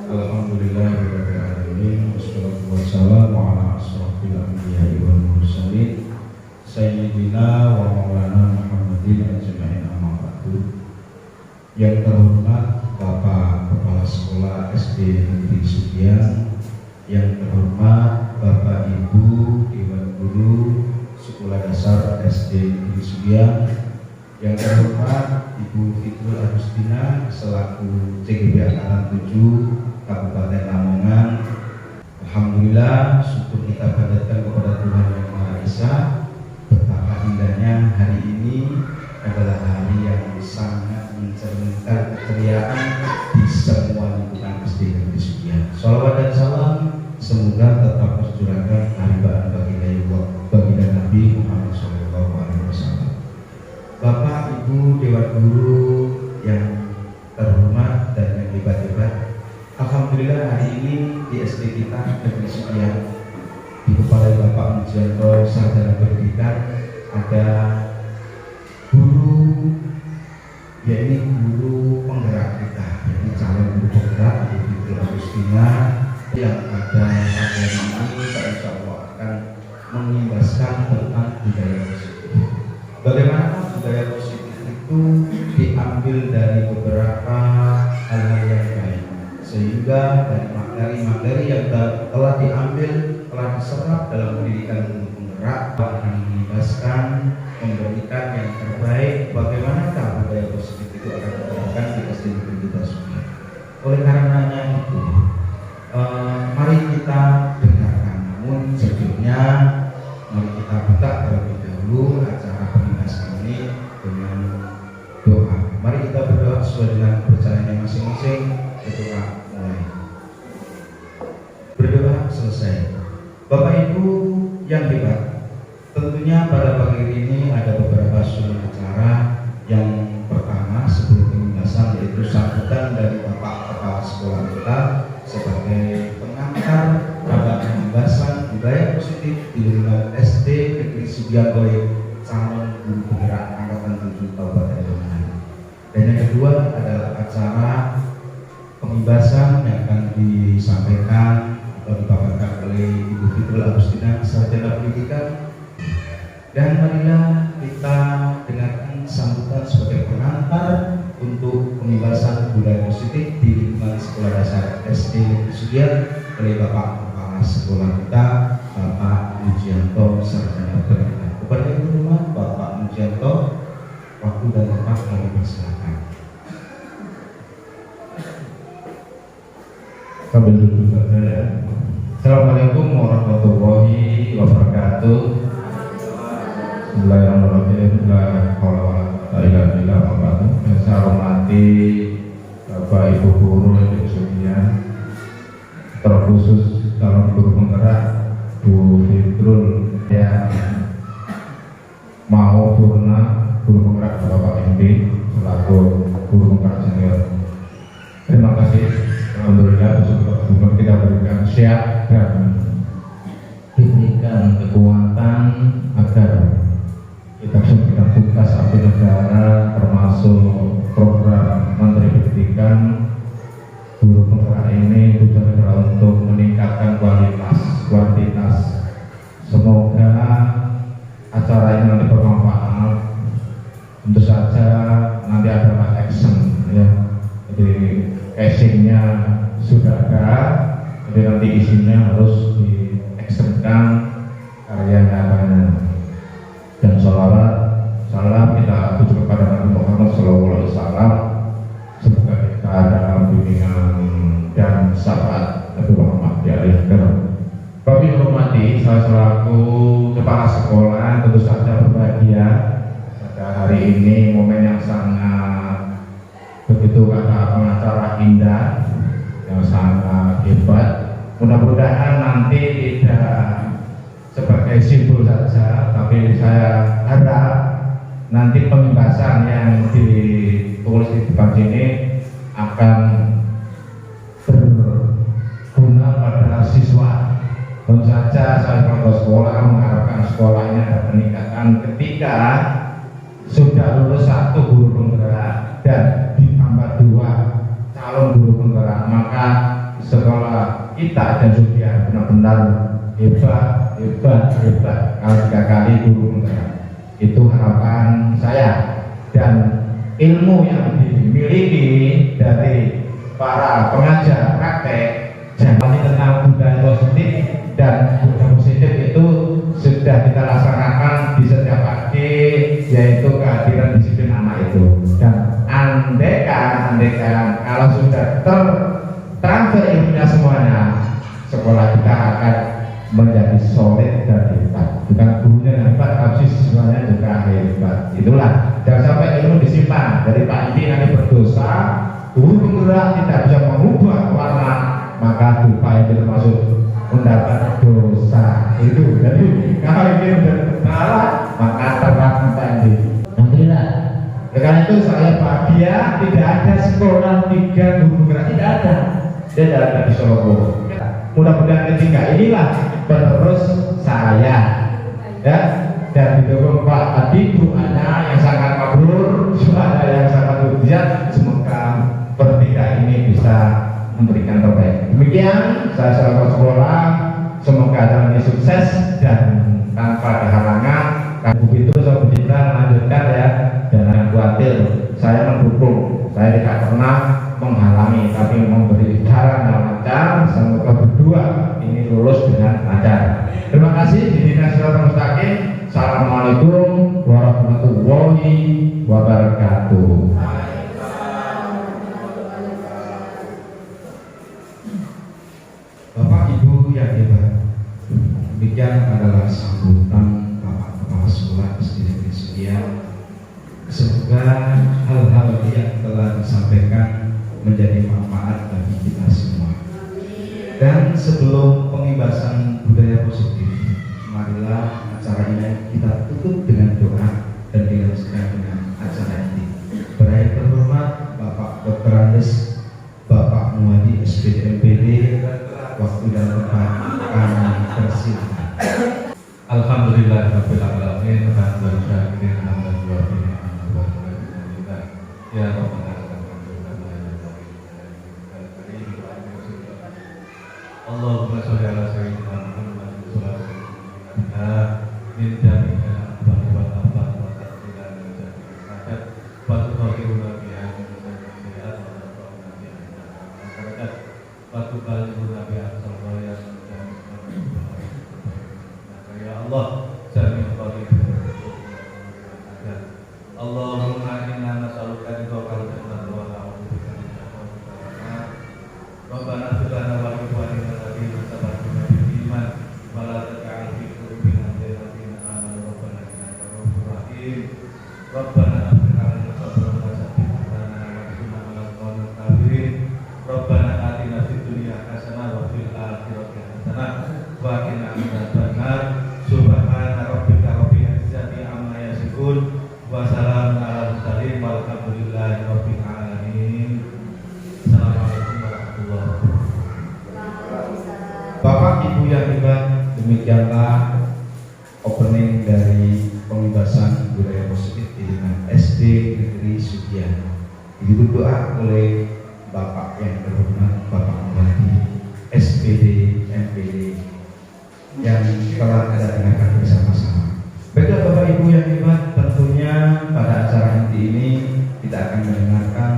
Alhamdulillahirabbil alamin wassalatu wassalamu ala asrofil anbiya'i wal mursalin sayyidina wa maulana Muhammadin ajma'in amma ba'du. Yang terhormat Bapak Kepala Sekolah SD Negeri Sugian, yang terhormat Bapak Ibu Dewan Guru Sekolah Dasar SD Negeri Sugian, yang terhormat Ibu Fitrul Agustina selaku CGB Angkatan 7 Kabupaten Lamongan. Alhamdulillah, syukur kita panjatkan kepada Tuhan Yang Maha Esa. Betapa indahnya hari ini adalah hari yang sangat mencerminkan keceriaan di semua lingkungan SD Negeri Sugian. Shalawat dan salam semoga tetap tercurahkan harian baginda Nabi Muhammad SAW. Bapak Ibu Dewan Guru yang terhormat dan yang hebat-hebat, alhamdulillah hari ini di SD kita Negeri Sugian dikepalai Bapak Mujianto Sarjana Pendidikan ada guru, yaitu guru penggerak kita, yaitu calon guru penggerak Ibu Fitrul Agustina yang pada hari ini insya Allah akan mengimbaskan tentang budaya positif. Bagaimana budaya positif itu diambil dari beberapa hal-hal yang baik, sehingga dari materi-materi yang telah diambil, telah diserap dalam pendidikan guru penggerak akan mengimbaskan, memberikan yang terbaik. Bagaimanakah budaya positif itu akan diterapkan di SD Negeri kita semua. Oleh karenanya itu, mari kita dengarkan. Namun sebelumnya, mari kita buka terlebih dahulu acara pengingasan ini dengan doa. Mari kita berdoa sesuai dengan kepercayaannya masing-masing. Berdoa mulai. Berdoa selesai. Bapak Ibu yang hebat, tentunya pada pagi ini ada beberapa susunan acara. Yang pertama sebelum pengingasan yaitu sambutan dari Bapak Kepala Sekolah kita sebagai pengantar pada pembahasan budaya positif di lingkungan SD Negeri Sugian oleh calon guru penggerak Angkatan 7 Kabupaten Lamongan. Dan yang kedua adalah acara pembahasan yang akan disampaikan atau dipaparkan oleh Ibu Fitrul Agustina Sarjana Pendidikan. Dan marilah kita dengarkan sambutan sebagai pengantar untuk pembahasan budaya positif di lingkungan sekolah dasar SD Negeri Sugian oleh Bapak Kepala Sekolah kita, Bapak Mujianto Sarjana Pendidikan. Kepada Ibu Rumah, Bapak Mujianto, waktu dan tempat kami persilakan. Sambil duduk saja ya. Assalamualaikum warahmatullahi wabarakatuh. Bismillahirrahmanirrahim. Saya hormati Bapak Ibu Guru Negeri Sugian, terkhusus calon guru penggerak Bu Fitrul yang mau purna guru penggerak Bapak MP selaku guru penggerak senior. Terima kasih. Alhamdulillah semoga kita berikan sehat dan diberikan kekuatan agar kita bisa memberikan tugas abdi negara, termasuk program Menteri Pendidikan. Guru penggerak ini tujuan adalah untuk meningkatkan kuantitas. Semoga acara ini nanti bermanfaat. Tentu saja nanti ada action ya. Jadi casingnya sudah ada, jadi nanti isinya harus di-actionkan karya nyatanya. Dan sholawat salam kita tuju kepada Nabi Muhammad SAW. Semoga kita dalam bimbingan dan syafaat Nabi Muhammad di akhir. Bapak hormati, saya selaku kepala sekolah tentu saja berbahagia pada hari ini, momen yang sangat begitu kata pengacara indah, yang sangat hebat. Mudah-mudahan nanti tidak sebagai simbol saja, tapi saya harap nanti pembahasan yang ditulis di depan sini akan berguna pada siswa. Tentu saja saya kalau sekolah mengharapkan sekolahnya ada peningkatan ketika sudah lulus satu guru penggerak dan ditambah dua calon guru penggerak, maka sekolah kita dan Sudia benar-benar hebat. Kalau 3 kali guru penggerak, itu harapan saya. Dan ilmu yang dimiliki dari para pengajar praktek jangan tentang budaya positif, dan budaya positif itu sudah kita laksanakan di setiap pagi, yaitu kehadiran disiplin anak itu. Dan andaikan kalau sudah tertransfer ilmunya semuanya, sekolah kita akan menjadi solid dan hebat. Bukan gurunya yang hebat, tapi siswanya juga hebat. Itulah, jangan sampai ilmu disimpan dari Pak Indi nanti berdosa, guru penggerak tidak bisa mengubah warna, maka dupa itu termasuk mendapat dosa. Itu jadi kalau ini sudah salah, maka terang Pak Indi. Alhamdulillah. Karena itu saya bahagia, tidak ada sekolah 3 guru penggerak, tidak ada di Solo. Mudah-mudahan ketiga inilah penerus saya, ya, dan didukung Pak Adi doanya yang sangat mabrur, suara yang sangat ujian. Semoga pertiga ini bisa memberikan terbaik. Demikian saya selaku sekolah, semoga acara ini sukses dan tanpa ada halangan. Kalau begitu saya bercerita lanjutkan ya, dan jangan khawatir, saya mendukung, saya tidak pernah menghalangi, tapi memberi cara yang lancar. Semoga berdua ini lulus dengan lancar. Terima kasih. Bimbingan Siratal Mustaqim. Assalamualaikum warahmatullahi wabarakatuh. Bapak Ibu yang hebat, demikian adalah sambutan Bapak Kepala Sekolah SD Negeri Sudia. Semoga hal-hal yang telah disampaikan menjadi manfaat bagi kita semua. Dan sebelum pengibasan budaya positif, marilah acara ini kita tutup dengan doa dan dilanjutkan dengan acara ini. Berakhir terhormat Bapak Dr. Andes, Bapak Muhadi SPD MPD, waktu dan tempat kami persilahkan. Alhamdulillahirabbil alamin, hamdan syakirin, hamdan wafi'in, ya Rabbana. Allahumma sholli ala sayyidina Muhammad sallallahu alaihi wasallam min jami'a abwab al-afat wa taqdilan min jami'a hajat wa tuqiruna biha min sayyi'at wa taqdiruna biha min hajat wa tuqiruna biha sallallahu ya Allah jami'a qalib Allahumma inna nas'aluka ridhaka wal wa na'udzubika min sakhatika Rabbana fir lana wa ikhwanina alladziina sabaquna bil iman wa la taj'al fi qulubina ghillana amanu rabbana innaka ra'ufur rahim. Rabbana afrigh 'alaina sabran wa tsabbit aqdamana wa ansurna 'alal qawmil kafirin. Rabbana atina fid dunya hasanah wa fil akhirati hasanah wa qina adzabannar. Subhana rabbika rabbil izzati amma yasifun wa salamun 'alal mursalin walhamdulillahi rabbil alamin. Assalamualaikum warahmatullahi wabarakatuh. Bapak Ibu yang hebat, demikianlah opening dari pengibasan budaya positif di lingkungan SD Negeri Sudia. Ditutup doa oleh Bapak yang terhormat Bapak Muhadi SPD MPD yang telah kita dengarkan bersama-sama. Baiklah Bapak Ibu yang hebat, tentunya pada acara inti ini kita akan mendengarkan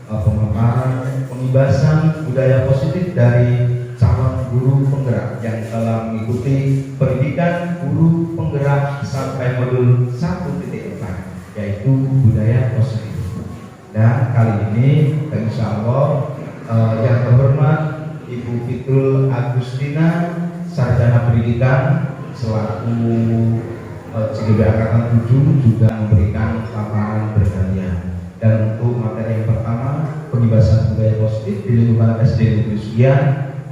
pemaparan pengibasan budaya positif dari calon guru penggerak yang telah mengikuti pendidikan guru penggerak sampai modul 1.4, yaitu budaya positif. Dan kali ini insya Allah yang terhormat Ibu Fitrul Agustina, Sarjana Pendidikan selaku CGB Angkatan 7 juga memberikan paparan bergantian. Dan untuk materi yang pertama, pengibasan budaya positif di lingkungan SD Negeri Sudia,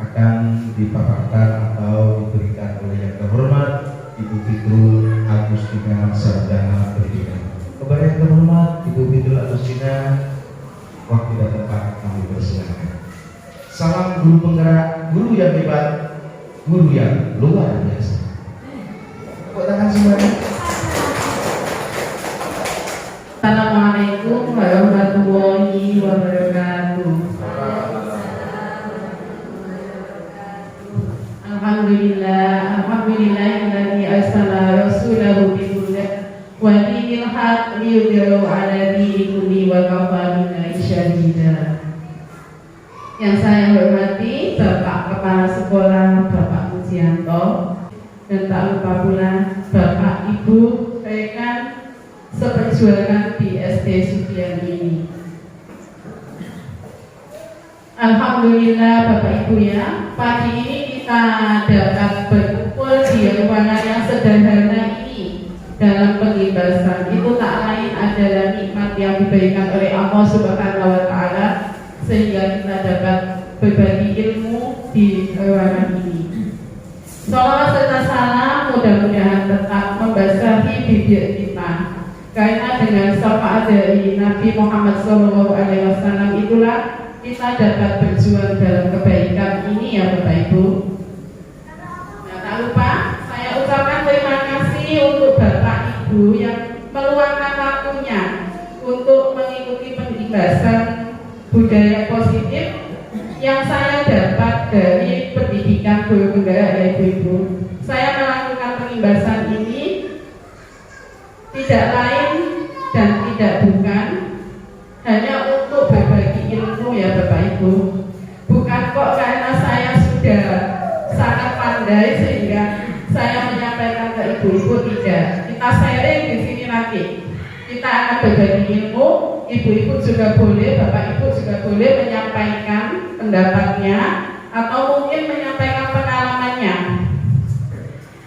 akan dipaparkan atau diberikan oleh yang terhormat Ibu Fitrul Agustina, Sarjana Pendidikan. Kepada yang terhormat Ibu Fitrul Agustina, waktu dan tempat kami persilakan. Salam guru penggerak, guru yang hebat, guru yang luar biasa. Tepuk tangan semuanya. Assalamualaikum warahmatullahi wabarakatuh. Alhamdulillahilladzi arsala rasulahu bil huda wa dinil haqq liyudhhirahu 'ala dini kulli wa kafa billahi syahida. Yang saya hormati Bapak Kepala Sekolah Bapak Mujianto, dan tak lupa pula Bapak Ibu rekan seperjuangan di SD Sugian ini. Alhamdulillah Bapak Ibu ya, pagi ini kita dapat berkumpul di ruangan yang sederhana ini dalam pengibasan. Itu tak lain adalah nikmat yang diberikan oleh Allah Subhanahu wa Ta'ala, sehingga kita dapat berbagi ilmu di ruangan ini. Salawat serta salam mudah-mudahan tetap membasahi bibir kita, karena dengan syafaat dari Nabi Muhammad SAW itulah kita dapat berjuang dalam kebaikan ini ya Bapak Ibu. Nah, tak lupa saya ucapkan terima kasih untuk Bapak Ibu yang meluangkan waktunya untuk mengikuti pendidikan budaya positif yang saya dapat dari pendidikan guru budaya ya Ibu. Saya melakukan pengimbasan ini tidak lain dan tidak bukan hanya untuk berbagi ilmu ya Bapak Ibu. Bukan kok karena saya sudah sangat pandai sehingga saya menyampaikan ke ibu-ibu, tidak. Kita sharing di sini lagi. Kita akan berbagi ilmu. Ibu-ibu juga boleh, Bapak Ibu juga boleh menyampaikan pendapatnya atau mungkin menyampaikan pengalamannya.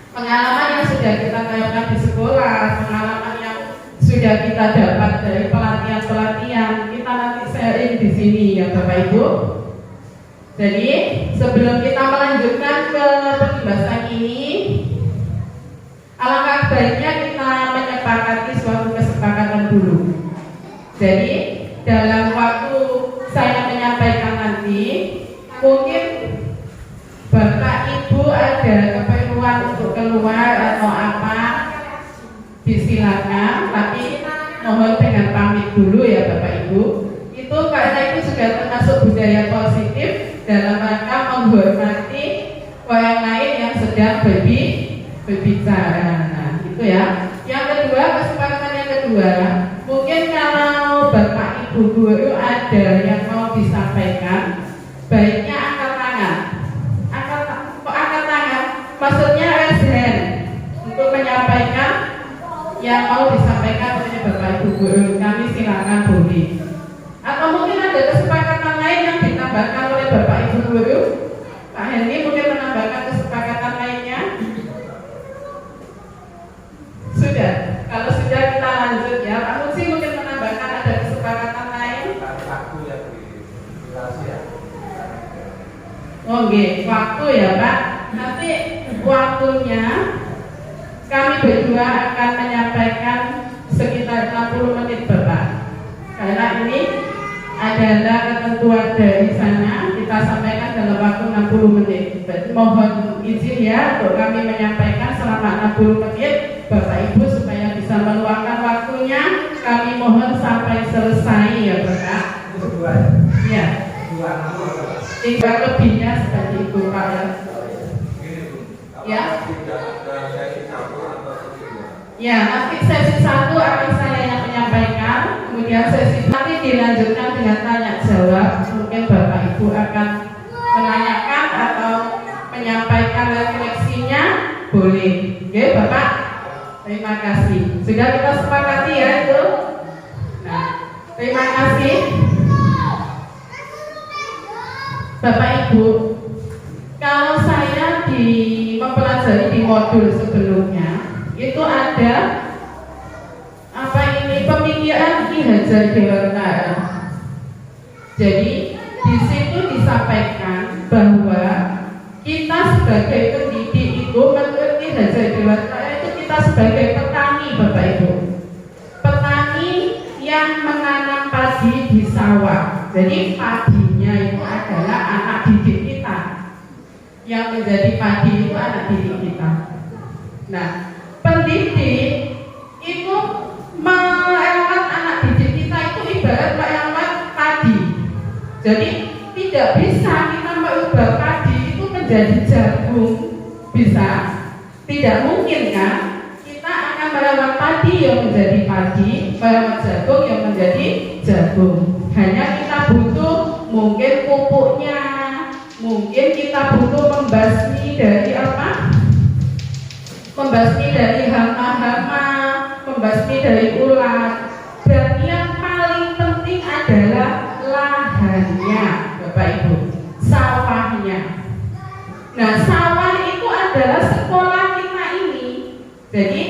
Pengalaman yang sudah kita terapkan di sekolah, pengalaman yang sudah kita dapat dari pelatihan-pelatihan, kita nanti sharing di sini ya Bapak Ibu. Jadi sebelum kita melanjutkan ke pembahasan ini, alangkah baiknya kita menyepakati suatu kesepakatan dulu. Jadi dalam waktu saya menyampaikan nanti, mungkin Bapak Ibu ada keperluan untuk keluar atau apa, disilakan, tapi mohon dengan pamit dulu ya Bapak Ibu. Itu karena itu sudah termasuk budaya positif dalam rangka menghormati orang lain yang sedang berbicara. Nah, itu ya. Yang kedua, kesepakatan yang kedua, mungkin kalau Bapak Ibu guru ada yang mau disampaikan, baiknya angkat tangan. Angkat tangan, maksudnya raise hand untuk menyampaikan yang mau disampaikan oleh Bapak Ibu guru. Kami silakan boleh. Atau mungkin ada kesepakatan lain yang ditambahkan oleh Bapak Ibu guru. Pak Henry mungkin menambahkan kesepakatan lainnya. Sudah. Kalau sudah kita lanjut ya. Pak Musi mungkin menambahkan ada kesepakatan lain. Waktu yang durasi ya. Oke, waktu ya Pak. Nanti waktunya kami berdua akan menyampaikan sekitar 60 menit Bapak. Karena ini adalah ketentuan dari sana, kita sampaikan dalam waktu 60 menit. Mohon izin ya untuk kami menyampaikan selama 60 menit Bapak Ibu supaya bisa meluangkan waktunya. Kami mohon sampai selesai ya Bapak. Ya. Tinggal lebihnya seperti itu Pak ya. Ya. Ya, nanti sesi 1 akan saya yang menyampaikan, kemudian sesi nanti dilanjutkan dengan tanya jawab. Mungkin Bapak Ibu akan menanyakan atau menyampaikan refleksinya, boleh. Oke Bapak, terima kasih. Sudah kita sepakati ya itu. Nah, terima kasih Bapak Ibu. Kalau saya mempelajari di modul sebelumnya, itu ada pemikiran Ki Hajar Dewantara. Jadi di situ disampaikan bahwa kita sebagai pendidik itu menurut Ki Hajar Dewantara itu kita sebagai petani Bapak Ibu. Petani yang menanam padi di sawah. Jadi padinya itu adalah anak didik kita. Yang menjadi padi itu anak didik kita. Nah, pendidik itu merawat anak didik kita itu ibarat merawat padi. Jadi tidak bisa kita merubah padi itu menjadi jagung Bisa? Tidak mungkin kan? Kita akan merawat padi yang menjadi padi, merawat jagung yang menjadi jagung. Hanya kita butuh mungkin pupuknya, mungkin kita butuh membasmi dari apa? Membasmi dari hama-hama, membasmi dari ulat. Dan yang paling penting adalah lahannya, Bapak Ibu, sawahnya. Nah, sawah itu adalah sekolah kita ini. Jadi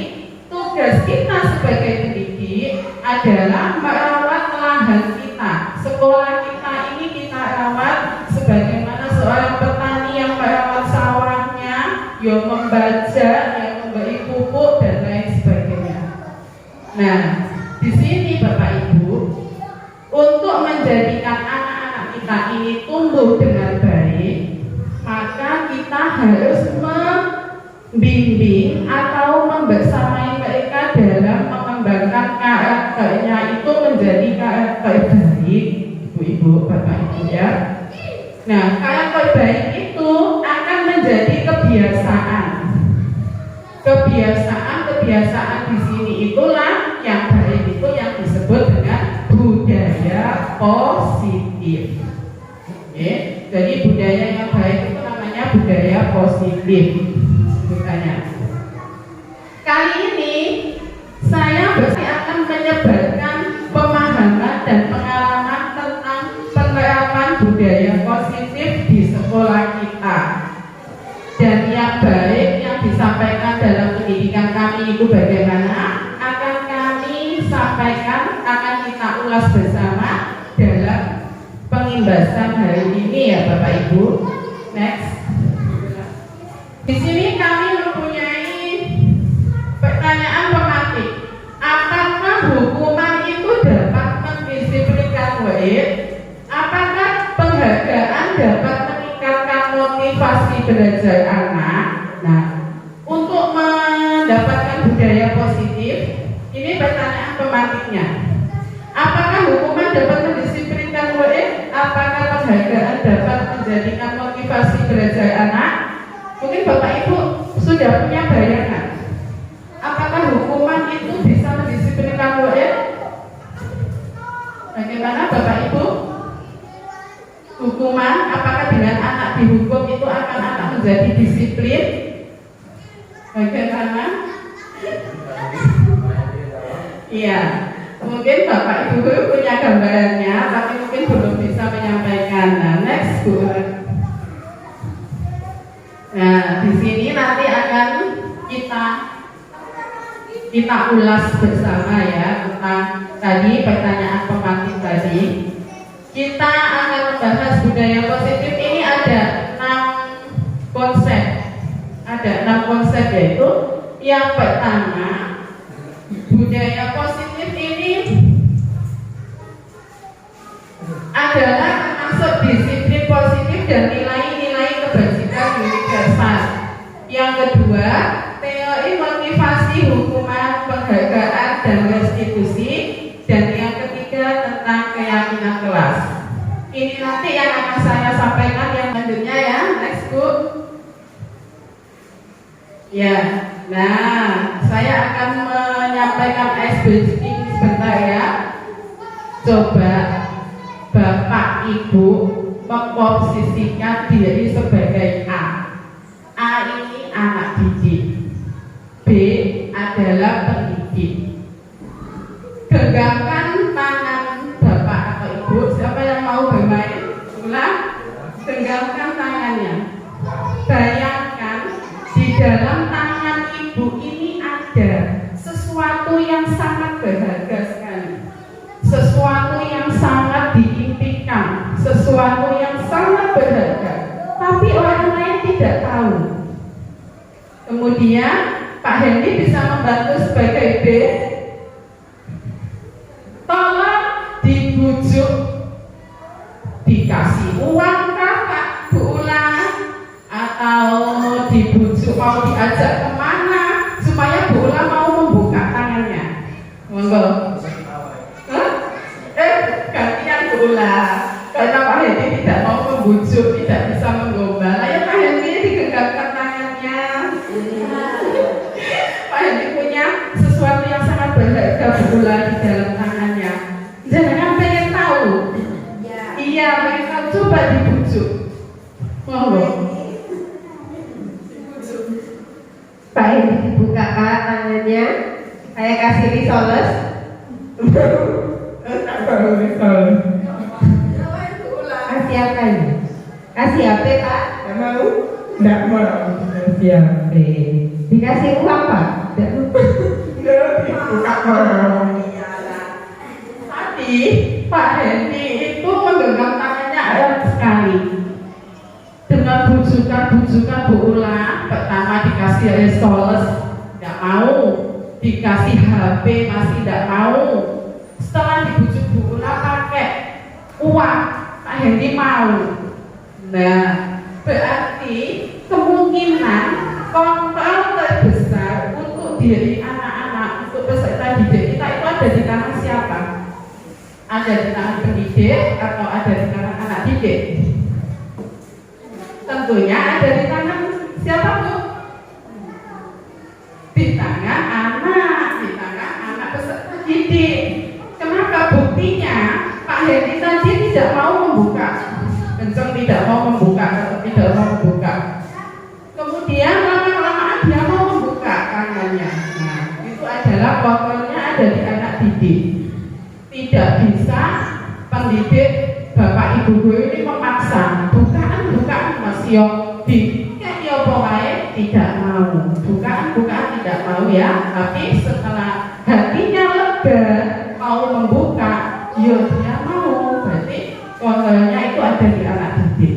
tugas kita sebagai pendidik adalah merawat lahan kita. Sekolah kita ini kita rawat sebagaimana seorang petani yang merawat sawahnya, yang membaca, yang memberi pupuk dan lain sebagainya. Nah, di sini Bapak Ibu, untuk menjadikan anak-anak kita ini tumbuh dengan baik, maka kita harus membimbing atau membersamai mereka dalam mengembangkan karakternya itu menjadi karakter baik, Ibu-ibu, Bapak Ibu ya. Nah, karakter baik itu akan menjadi kebiasaan. Kebiasaan di sini itulah yang baik itu yang disebut dengan budaya positif. Oke, jadi budaya yang baik itu namanya budaya positif. Bukannya. Kali ini saya akan menyebarkan pemahaman dan pengalaman tentang penerapan budaya positif di sekolah kita. Dan yang baik yang disampaikan dalam pendidikan kami itu bagaimana akan kami sampaikan, akan kita ulas bersama dalam pengimbasan hari ini ya Bapak Ibu. Next. Di sini kami mempunyai pertanyaan pemantik. Apakah hukuman itu dapat mendisiplinkan murid? Apakah penghargaan dapat meningkatkan motivasi belajar anak? Nah, untuk mendapatkan budaya positif, ini pertanyaan pemantiknya. Apakah hukuman dapat mendisiplinkan murid? Apakah penghargaan dapat menjadikan motivasi belajar anak? Mungkin Bapak Ibu sudah punya bayangan. Apakah hukuman itu bisa mendisiplinkan murid? Bagaimana Bapak Ibu? Hukuman, apakah dengan anak dihukum itu akan anak menjadi disiplin? Bagaimana? Iya, mungkin Bapak Ibu punya gambarannya, tapi mungkin belum bisa menyampaikan. Nah, next Bu. Nah, di sini nanti akan kita ulas bersama ya tentang tadi pertanyaan pemantik tadi. Kita akan membahas budaya positif ini ada 6 konsep. Ada 6 konsep yaitu yang pertama, budaya positif ini adalah termasuk disiplin positif dan nilai-nilai kebajikan universal. Yang kedua, teori motivasi, hukuman, penghargaan, dan restitusi. Dan yang ketiga tentang keyakinan kelas. Ini nanti yang akan saya sampaikan yang selanjutnya ya. Next Bu. Ya, nah saya akan menyampaikan SBC sebentar ya. Coba Bapak Ibu memposisikan diri sebagai A. A ini anak didik, B adalah pendidik. Genggamkan tangan Bapak atau Ibu. Siapa yang mau bermain? Ulang. Genggamkan tangannya. Bayangkan di dalam tangan Ibu ini ada sesuatu yang sangat berharga sekali, sesuatu yang sangat diimpikan, sesuatu yang sangat berharga, tapi orang lain tidak tahu. Kemudian Pak Hendy bisa membantu sebagai B. Tolong dibujuk, dikasih uang kah Pak Bu Ulang, atau dibujuk mau diajak kemana supaya Bu Ulang mau membuka tangannya. Monggo. Gantian Bu Ulang. Karena Pak Hendy tidak mau membujuk, tidak bisa menggombal. Ayo Pak Hendy digenggamkan tangannya. Monggo. Pak, ini dibuka Pak tangannya. Saya kasih risoles. Kasih apa ini? Kasih HP Pak? Nggak mau? Nggak mau kasih HP. Dikasih uang Pak? Nggak mau. Dibuka mau. Tadi Pak Hendy itu menggenggam tangannya erat sekali dengan bujukan Bu Ula. Pertama dikasih risoles, tidak mau. Dikasih HP masih tidak mau. Setelah dibujuk Bu Ula pakai uang, Pak Hendy mau. Nah, berarti kemungkinan kontrol terbesar untuk diri anak-anak, untuk peserta didik kita itu ada di tangan siapa? Ada di tangan pendidik atau ada di tangan anak didik? Tentunya ada di tangan siapa Bu? Di tangan anak peserta didik. Kenapa? Buktinya Pak Hendy tadi tidak mau membuka, kenceng tidak mau membuka, tidak mau membuka. Kemudian lama-kelamaan dia mau membuka tangannya. Nah, itu adalah kontrolnya ada di anak didik. Tidak bisa pendidik Bapak Ibu guru ini memaksa bukaan Mas Yo di kayak wae tidak mau, bukaan tidak mau ya. Tapi setelah hatinya lega mau membuka, ya dia mau. Berarti kontrolnya itu ada di anak didik.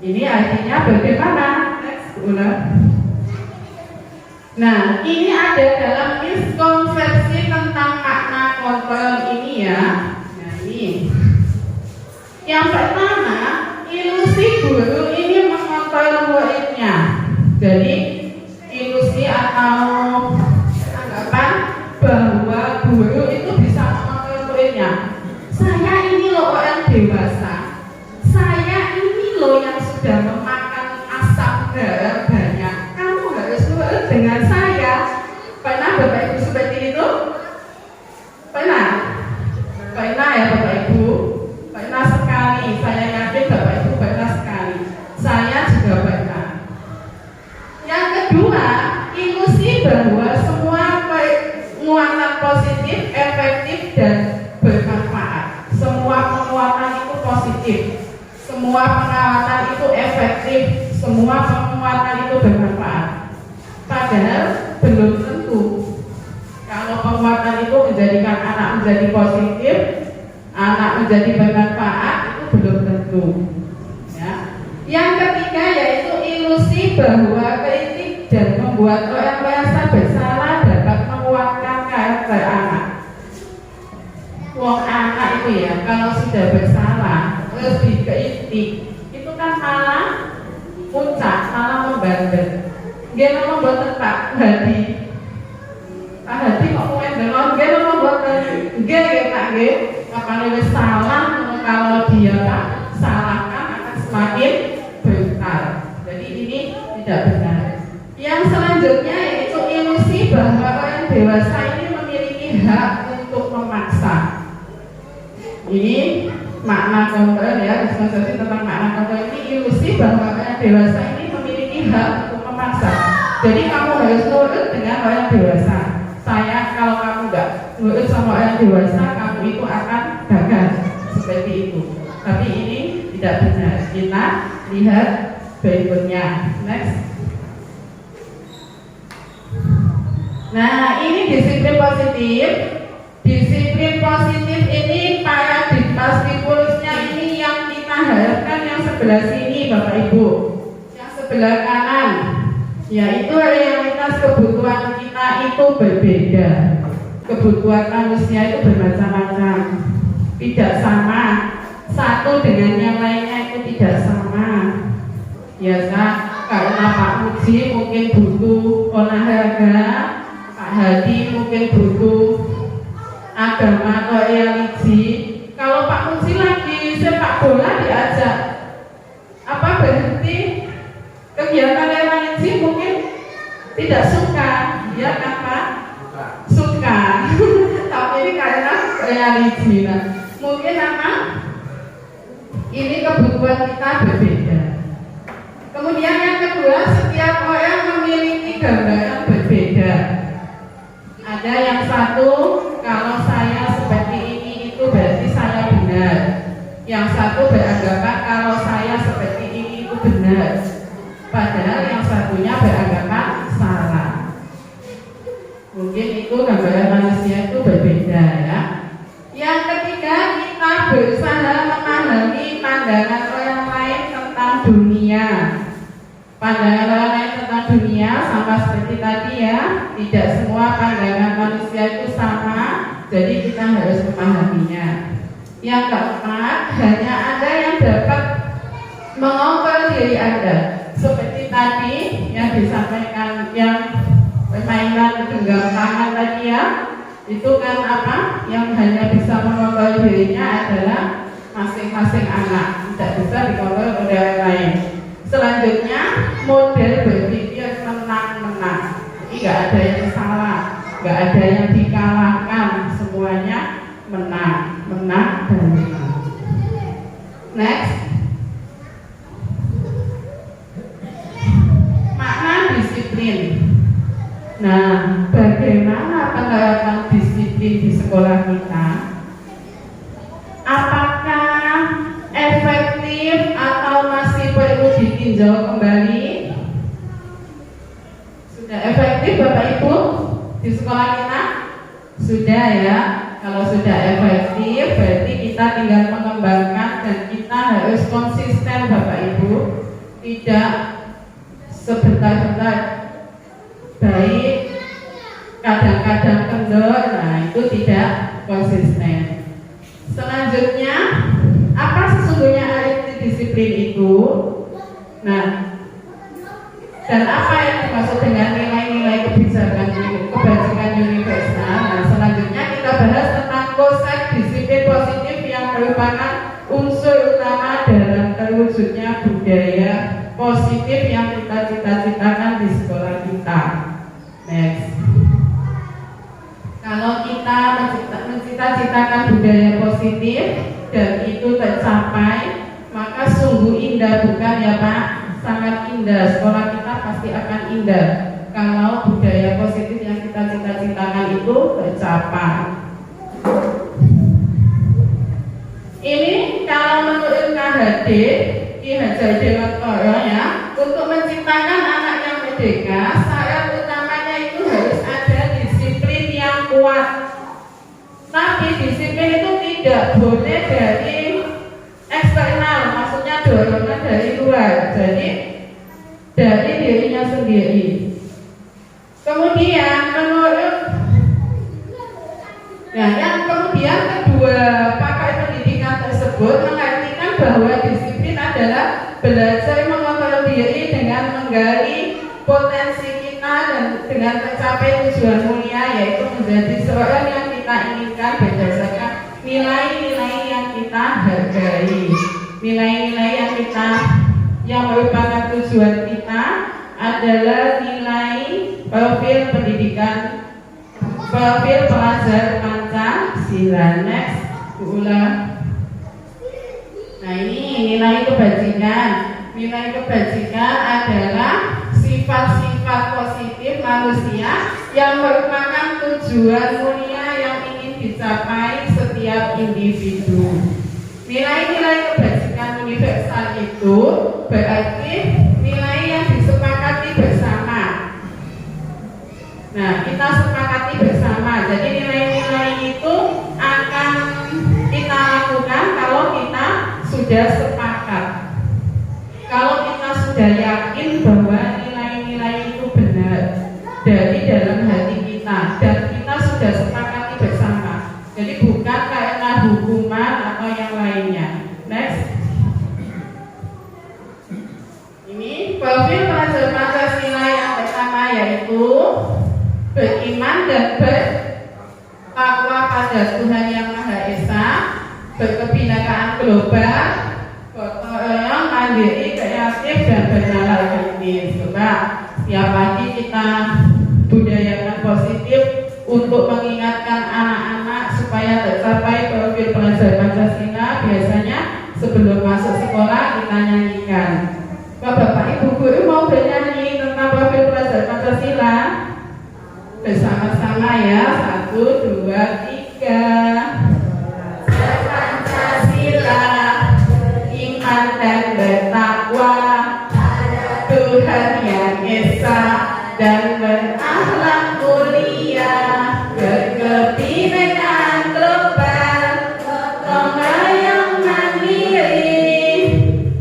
Ini artinya bagaimana? Next, ulang. Nah, ini ada dalam miskonsepsi tentang makna kontrol ini ya. Nah, ini yang pertama, ilusi guru ini mengontrol muridnya. Jadi ilusi atau anggapan bahwa guru itu bisa mengontrol muridnya. Saya ini loh orang dewasa, saya ini loh yang sudah memakan asam garam banyak, kamu harus nurut dengan saya. Pernah Bapak Ibu seperti itu? Pernah? Pernah ya Bapak Ibu? Pernah sekali, saya yakin Bapak Ibu pernah sekali. Saya juga pernah. Yang kedua, ilusi bahwa semua penguatan positif, efektif dan bermanfaat. Semua penguatan itu positif, semua penguatan itu efektif, semua penguatan itu bermanfaat. Padahal belum tentu. Kalau penguatan itu menjadikan anak menjadi positif, anak menjadi bermanfaat, itu belum tentu. Ya. Yang ketiga yaitu ilusi bahwa kritik dan membuat orang merasa bersalah dapat menguatkan karakter anak. Wong anak itu ya, kalau sudah bersalah terus dikritik, itu kan malah puncak, malah membandel. Dia membuat Pak Hadi. Pak Hadi kok main dengan dia membuat dia Pak G. Makanya wis salah, kalau dia Pak salahkan akan semakin besar. Jadi ini tidak benar. Yang selanjutnya yaitu ilusi bahwa orang dewasa ini memiliki hak untuk memaksa. Ini makna kontrol ya, diskusi tentang makna kontrol ini ilusi bahwa orang dewasa ini memiliki hak untuk memaksa. Jadi kamu harus nurut dengan orang dewasa. Kalau kamu nggak nurut sama orang dewasa, kamu itu akan gagal seperti itu. Tapi ini tidak benar. Kita lihat berikutnya. Next. Nah, ini disiplin positif. Disiplin positif ini paradigma stimulusnya ini yang kita harapkan yang sebelah sini Bapak Ibu. Yang sebelah kanan, yaitu realitas kebutuhan kita itu berbeda. Kebutuhan manusia itu bermacam-macam, tidak sama. Satu dengan yang lainnya itu tidak sama. Ya kan? Karena Pak Muji mungkin butuh olahraga, Pak Hadi mungkin butuh agama atau religi. Kalau Pak Muji lagi sepak bola diajak, apa berhenti kegiatan religi mungkin tidak suka, dia kan Pak? Suka. Tapi ini karena religi. Mungkin apa? Ini kebutuhan kita berbeda. Ada yang satu, kalau saya seperti ini itu berarti saya benar. Yang satu beranggapan kalau saya seperti ini itu benar. Padahal yang satunya beranggapan salah. Mungkin itu gambaran manusia itu berbeda ya. Yang ketiga, kita berusaha memahami pandangan orang lain tentang dunia. Pandangan orang lain tentang dunia sama seperti tadi ya. Tidak semua pandangan manusia itu sama, jadi kita harus memahaminya. Yang keempat, hanya Anda yang dapat mengontrol diri Anda. Seperti tadi yang disampaikan, yang permainan genggam tangan tadi ya, itu kan apa? Yang hanya bisa mengontrol dirinya adalah masing-masing anak, tidak bisa dikontrol oleh orang lain. Selanjutnya, model berpikir menang-menang. Jadi nggak ada yang salah, nggak ada yang dikalahkan, semuanya menang, menang dan menang. Next, makna disiplin. Nah, bagaimana penerapan disiplin di sekolah kita? Apakah efektif atau masih perlu ditinjau kembali? Sudah efektif Bapak Ibu di sekolah kita? Sudah ya. Kalau sudah efektif berarti kita tinggal mengembangkan dan kita harus konsisten Bapak Ibu. Tidak sebentar-bentar baik, kadang-kadang kendor, nah itu tidak konsisten. Selanjutnya, apa sesungguhnya arti disiplin itu? Nah, dan apa yang dimaksud dengan nilai-nilai kebajikan universal? Nah, selanjutnya kita bahas tentang konsep disiplin positif yang merupakan unsur utama dalam terwujudnya budaya positif yang kita cita-citakan di sekolah kita. Next. Kalau kita mencita-citakan budaya positif dan itu tercapai, maka sungguh indah, bukan ya Pak? Sangat indah, sekolah kita pasti akan indah kalau budaya positif yang kita cita-citakan itu tercapai. Ini kalau menurut KHD Ki Hajar Dewantara ya, untuk menciptakan anak yang merdeka, syarat utamanya itu harus ada disiplin yang kuat. Tapi disiplin itu tidak boleh dari eksternal, maksudnya dorongan dari luar, jadi dari dirinya sendiri. Kemudian menurut yang kemudian kedua pakar pendidikan tersebut mengartikan bahwa disiplin adalah belajar mengontrol diri dengan menggali potensi kita dan dengan mencapai tujuan mulia, yaitu menjadi seorang yang kita inginkan berdasarkan nilai-nilai yang kita hargai. Nilai-nilai yang merupakan tujuan kita adalah nilai profil pendidikan, profil pelajar Pancasila. Next, ulang. Nah, ini nilai kebajikan. Nilai kebajikan adalah sifat-sifat positif manusia yang merupakan tujuan mulia yang ingin dicapai setiap individu. Nilai-nilai kebajikan universal itu berarti nilai yang disepakati bersama. Nah, kita sepakati bersama. Jadi nilai-nilai itu akan kita lakukan kalau kita sudah sepakat. Kalau kita sudah yakin bahwa nilai-nilai itu benar dari dalam hati kita dan kita sudah sepakati bersama. Jadi bukan karena hukuman atau yang lainnya. Next. Ini profil pelajar Pancasila yang pertama yaitu beriman dan bertakwa pada Tuhan Yang Maha Esa, berkebinekaan global, gotong royong, mandiri, kreatif dan bernalar kritis. Coba setiap pagi kita budayakan positif untuk mengingatkan anak-anak supaya tercapai profil pelajar Pancasila. Biasanya sebelum masuk sekolah kita nyanyikan. Bapak Ibu guru mau bernyanyi tentang profil pelajar Pancasila bersama-sama ya, 1, 2, 3. Pancasila, iman dan bertakwa, Tuhan yang Esa dan berakhlak mulia, berkebinekaan global, gotong royong mandiri,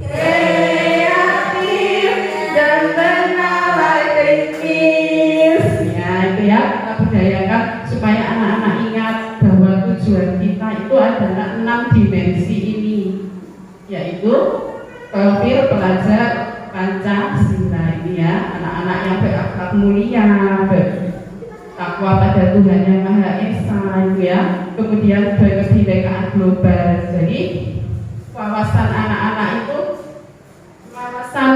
kreatif dan bernalar kritis. Ya itu ya, kita budayakan supaya anak-anak ingat bahwa tujuan kita itu adalah 6 dimensi ini, yaitu profil pelajar Pancasila ini ya, anak-anak yang berakhlak mulia, bertakwa pada Tuhan yang Maha Esa itu ya, kemudian berkebinekaan global. Jadi wawasan anak-anak itu wawasan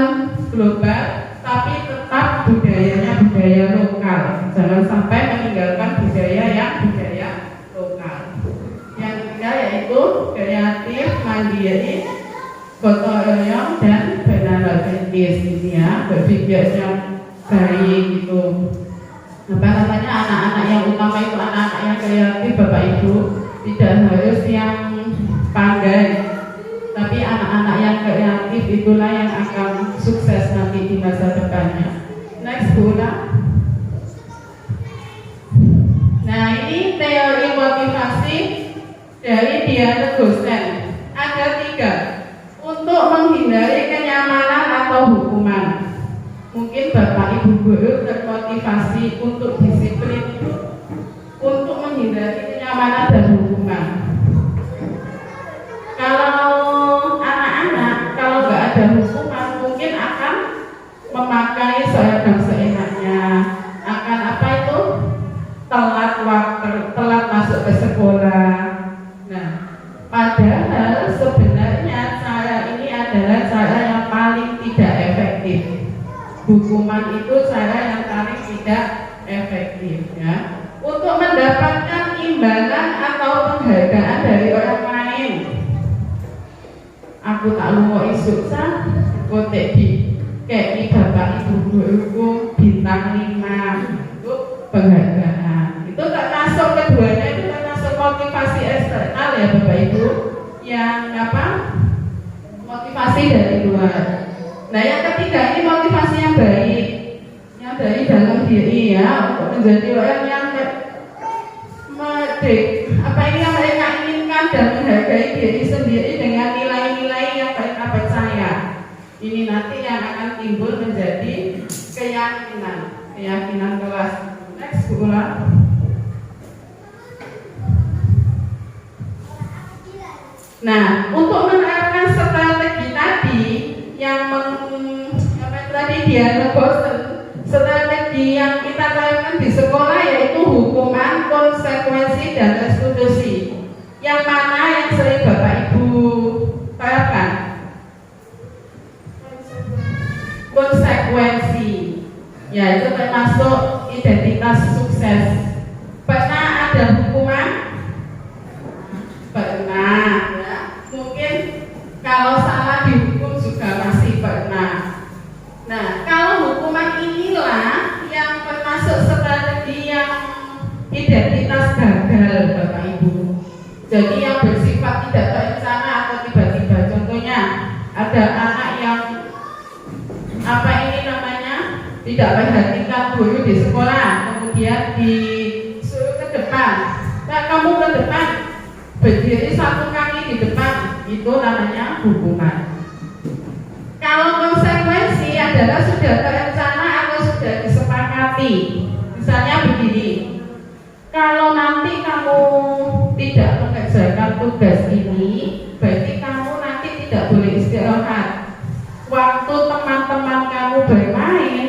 global, tapi tetap budayanya budaya lokal. Jangan sampai meninggalkan budaya yang budaya lokal. Yang ketiga yaitu kreatif, mandiri, gotong royong dan benar kritis ini ya, berpikir yang baik gitu. Apa namanya, anak-anak yang utama itu anak-anak yang kreatif, Bapak Ibu, tidak harus yang pandai, tapi anak-anak yang kreatif itulah yang akan sukses nanti di masa depannya. Next Bu. Nah ini teori motivasi dari Diana Gosen. Ada 3. Untuk menghindari kenyamanan atau hukuman. Mungkin Bapak Ibu guru termotivasi untuk disiplin, untuk menghindari kenyamanan dan hukuman. Kalau anak-anak, kalau nggak ada hukuman, mungkin akan memakai seragam seenaknya, akan apa itu, telat waktu, telat masuk ke sekolah. Nah, padahal sebenarnya cara ini adalah cara yang paling tidak efektif. Hukuman itu cara yang paling tidak efektif ya. Untuk mendapatkan imbalan atau penghargaan dari orang lain. Aku tak lupa sukses, kotek di kayak Bapak Ibu guruku bintang 5 itu penghargaan. Itu termasuk keduanya, itu termasuk motivasi eksternal ya Bapak Ibu, yang apa? Motivasi dari luar. Nah yang ketiga ini motivasi yang baik, yang dari dalam diri ya, untuk menjadi orang yang apa ini yang mereka inginkan dan menghargai diri sendiri dengan nilai-nilai yang mereka percaya. Ini nanti yang akan timbul menjadi keyakinan kelas. Next Bu Ula. Nah, untuk menerapkan strategi tadi yang tadi Diana Gosen, strategi yang kita terapkan di sekolah yaitu hukuman, konsekuensi, dan restitusi. Yang mana yang sering Bapak Ibu terapkan? Konsekuensi, ya itu termasuk identitas sukses. Pernah ada hukuman? Pernah ya. Mungkin kalau salah dihukum juga masih pernah. Nah, kalau hukuman inilah yang termasuk strategi yang identitas gagal Bapak Ibu. Jadi yang bersifat tidak terencana atau tiba-tiba. Contohnya ada anak yang apa ini namanya tidak perhatikan guru di sekolah, kemudian disuruh ke depan. Nah, kamu ke depan, berdiri 1 kaki di depan, itu namanya hukuman. Kalau konsekuensi adalah sudah terencana atau sudah disepakati. Misalnya begini, kalau nanti kamu tidak mengerjakan tugas ini, berarti kamu nanti tidak boleh istirahat. Waktu teman-teman kamu bermain,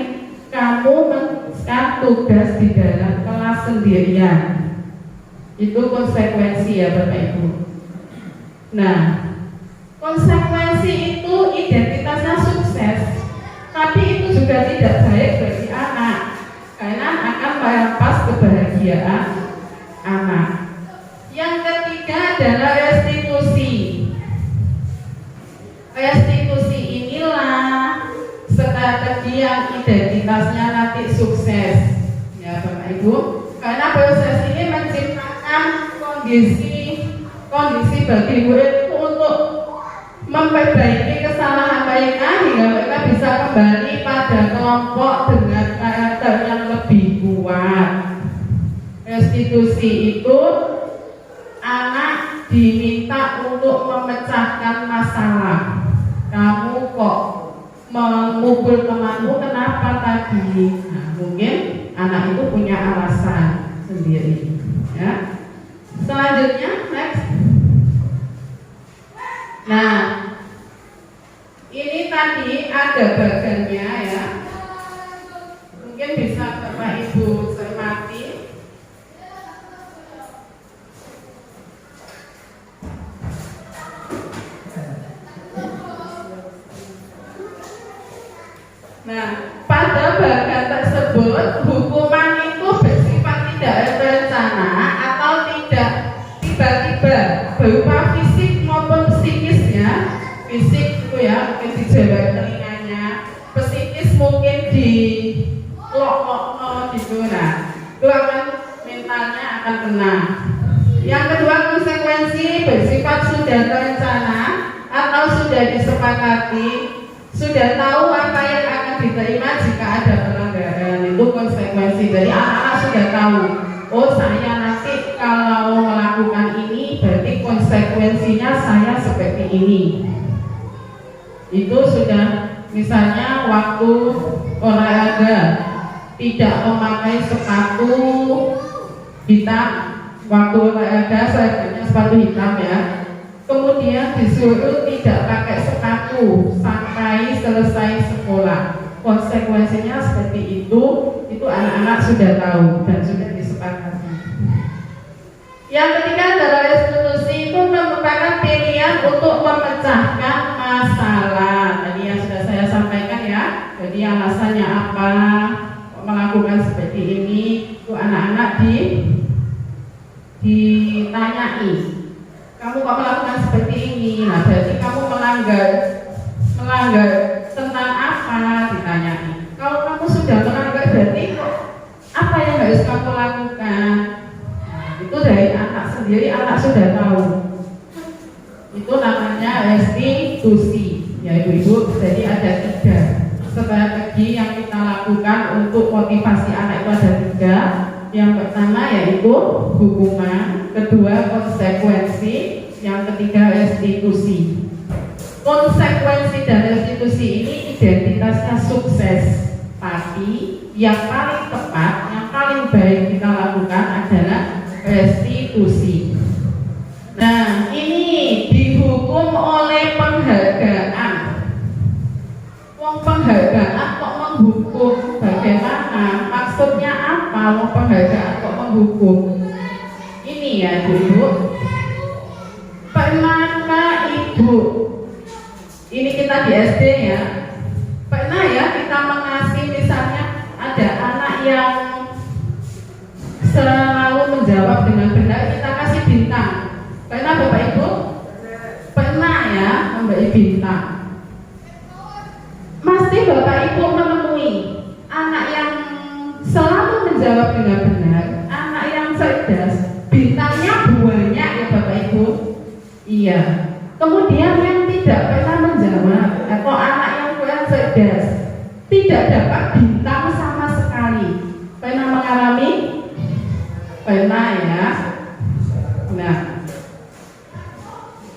kamu mengerjakan tugas di dalam kelas sendirian. Itu konsekuensi ya Bapak Ibu. Nah, konsekuensi itu identitasnya sukses, tapi itu juga tidak baik bagi anak, karena akan merampas kebahagiaan anak. Yang ketiga adalah restitusi. Restitusi inilah strategi yang identitasnya nanti sukses, ya Bapak Ibu. Karena proses ini menciptakan kondisi bagi murid untuk memperbaiki kesalahan mereka hingga mereka bisa kembali pada kelompok dengan karakter yang lebih kuat. Restitusi itu anak diminta untuk memecahkan masalah. Kamu kok memukul temanmu, kenapa tadi? Nah, mungkin anak itu punya alasan sendiri. Ya. Selanjutnya, next. Nah, ini tadi ada bagannya ya. Mungkin bisa Bapak Ibu cermati. Nah, pada bagan tersebut hukuman itu bersifat tidak terencana atau tidak tiba-tiba berupa fisik maupun psikis ya. Fisik itu ya mungkin dijewer telinganya, psikis mungkin di lok-lok gitu. Nah, itu akan mentalnya akan kena. Yang kedua, konsekuensi bersifat sudah terencana atau sudah disepakati, sudah tahu apa yang akan diterima jika ada pelanggaran. Itu konsekuensi. Jadi anak-anak sudah tahu, oh saya nanti kalau melakukan ini berarti konsekuensinya saya seperti ini. Itu sudah, misalnya waktu olahraga tidak memakai sepatu hitam, waktu olahraga saya punya sepatu hitam ya, kemudian disuruh tidak pakai sepatu sampai selesai sekolah. Konsekuensinya seperti itu anak-anak sudah tahu dan sudah disepakati. Yang ketiga adalah restitusi, itu merupakan pilihan untuk memecahkan masalah. Tadi yang sudah saya sampaikan ya. Jadi alasannya apa melakukan seperti ini, itu anak-anak ditanyai. Kamu kok melakukan seperti ini? Nah, berarti kamu melanggar tentang apa? Ditanyai. Kalau kamu sudah melanggar berarti kok apa yang harus kamu lakukan? Itu dari anak sendiri, anak sudah tahu. Itu namanya restitusi ya ibu-ibu. Jadi ada 3 strategi yang kita lakukan untuk motivasi anak, itu ada 3. Yang pertama yaitu hukuman, kedua konsekuensi, yang ketiga restitusi. Konsekuensi dan restitusi ini identitasnya sukses, tapi yang paling tepat, yang paling baik kita lakukan adalah restitusi. Nah, ini dihukum oleh penghargaan. Wong penghargaan kok menghukum? Bagaimana? Maksudnya apa? Wong penghargaan kok menghukum? Ini ya, Ibu. Pernahkah Ibu? Ini kita di SD ya. Pernah ya kita mengasih, misalnya ada anak yang selalu menjawab dengan benar, kita kasih bintang. Pernah Bapak Ibu? Pernah ya memberi bintang. Pasti Bapak Ibu menemui anak yang selalu menjawab dengan benar, anak yang cerdas, bintangnya banyak ya Bapak Ibu. Iya. Kemudian yang tidak pernah menjawab atau anak yang kurang cerdas, tidak dapat bintang sama sekali. Pernah mengalami? Pernah ya. Nah,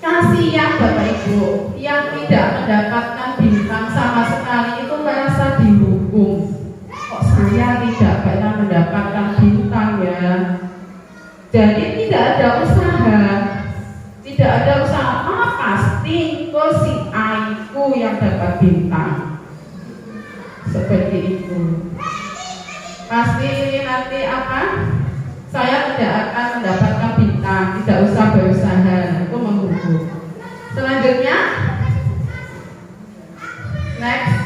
kasihan Bapak Ibu yang tidak mendapatkan bintang sama sekali itu merasa dihukum. Kok saya tidak pernah mendapatkan bintang ya? Jadi tidak ada usaha. Tidak ada usaha. Pasti kok si Aiku yang dapat bintang. Seperti itu. Pasti nanti apa? Saya tidak akan mendapatkan bintang, tidak usah berusaha, itu menghukum. Selanjutnya, next.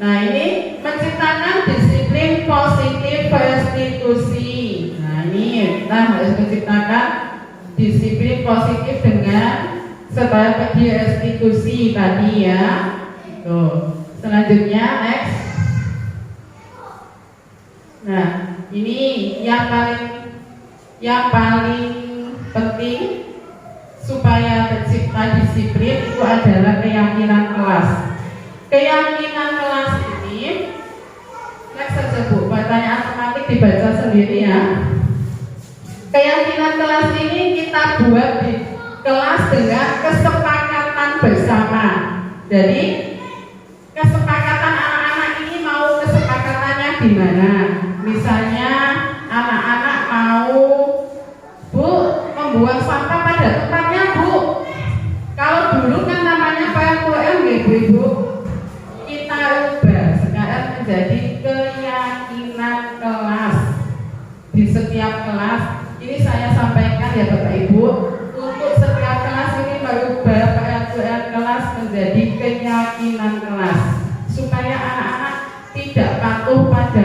Nah, ini menciptakan disiplin positif restitusi. Nah, ini kita harus menciptakan disiplin positif dengan strategi restitusi tadi ya. Tuh. Selanjutnya, next. Nah, ini yang paling penting supaya tercipta disiplin itu adalah keyakinan kelas. Keyakinan kelas ini, next saja Bu, pertanyaan tematik dibaca sendiri ya. Keyakinan kelas ini kita buat di kelas dengan kesepakatan bersama. Jadi kesepakatan anak-anak ini mau kesepakatannya gimana? Misalnya anak-anak mau Bu membuang sampah pada tempatnya Bu. Kalau dulu kan namanya PMUM ya Bu, kita ubah sekarang menjadi keyakinan kelas. Di setiap kelas ini saya sampaikan ya Bapak Ibu, untuk setiap kelas ini merubah PMUM kelas menjadi keyakinan kelas supaya anak-anak tidak patuh pada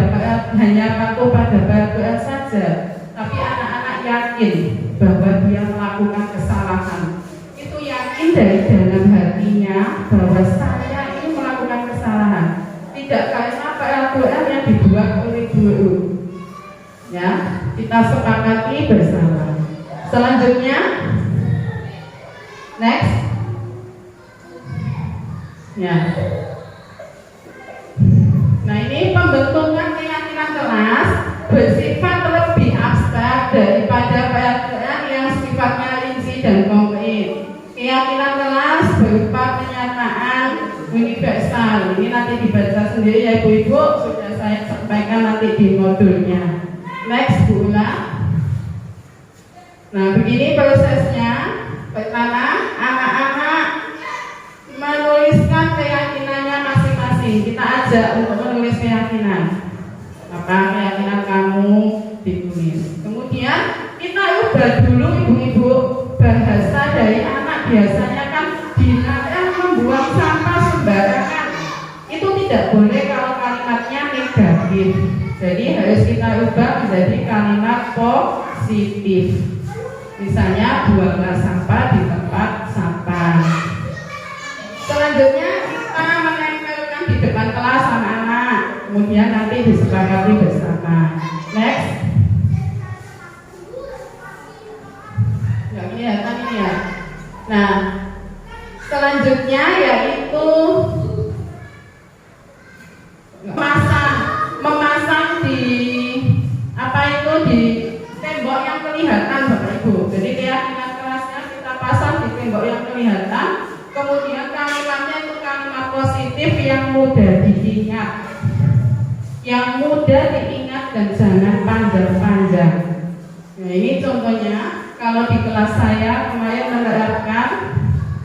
hanya patuh pada PMUM saja, tapi anak-anak yakin bahwa dia melakukan kesalahan. Itu yakin dari dalam hatinya bahwa saya ini melakukan kesalahan, tidak karena PMUM yang dibuat oleh guru. Ya, kita sepakati bersama. Selanjutnya, next. Ya. Nah, ini pembentukan keyakinan kelas bersifat lebih abstrak daripada PMUM yang sifatnya rinci dan konkret. Keyakinan kelas berupa pernyataan universal. Ini nanti dibaca sendiri ya Ibu-ibu, sudah saya sampaikan nanti di modulnya. Next Bu Ula. Nah, begini prosesnya. Pertama, anak-anak menuliskan keyakinannya masing-masing. Kita ajak untuk menulis keyakinan. Apa keyakinan kamu ditulis. Kemudian kita ubah dulu Ibu-ibu bahasa dari anak. Biasanya kan dilarang membuang sampah sembarangan. Itu tidak boleh kalau kalimatnya negatif. Jadi harus kita ubah menjadi kalimat positif. Misalnya buanglah sampah di tempat sampah. Selanjutnya kita menempelkan di depan kelas anak-anak. Kemudian nanti disepakati bersama. Next. Ya, kelihatan ini ya. Nah, selanjutnya yaitu memasang di apa itu di tembok yang kelihatan Bapak Ibu. Jadi keyakinan kelasnya kita pasang di tembok yang kelihatan. Kemudian kalimatnya itu kalimat positif yang mudah diingat, dan jangan panjang-panjang. Nah, ini contohnya kalau di kelas saya kemarin menerapkan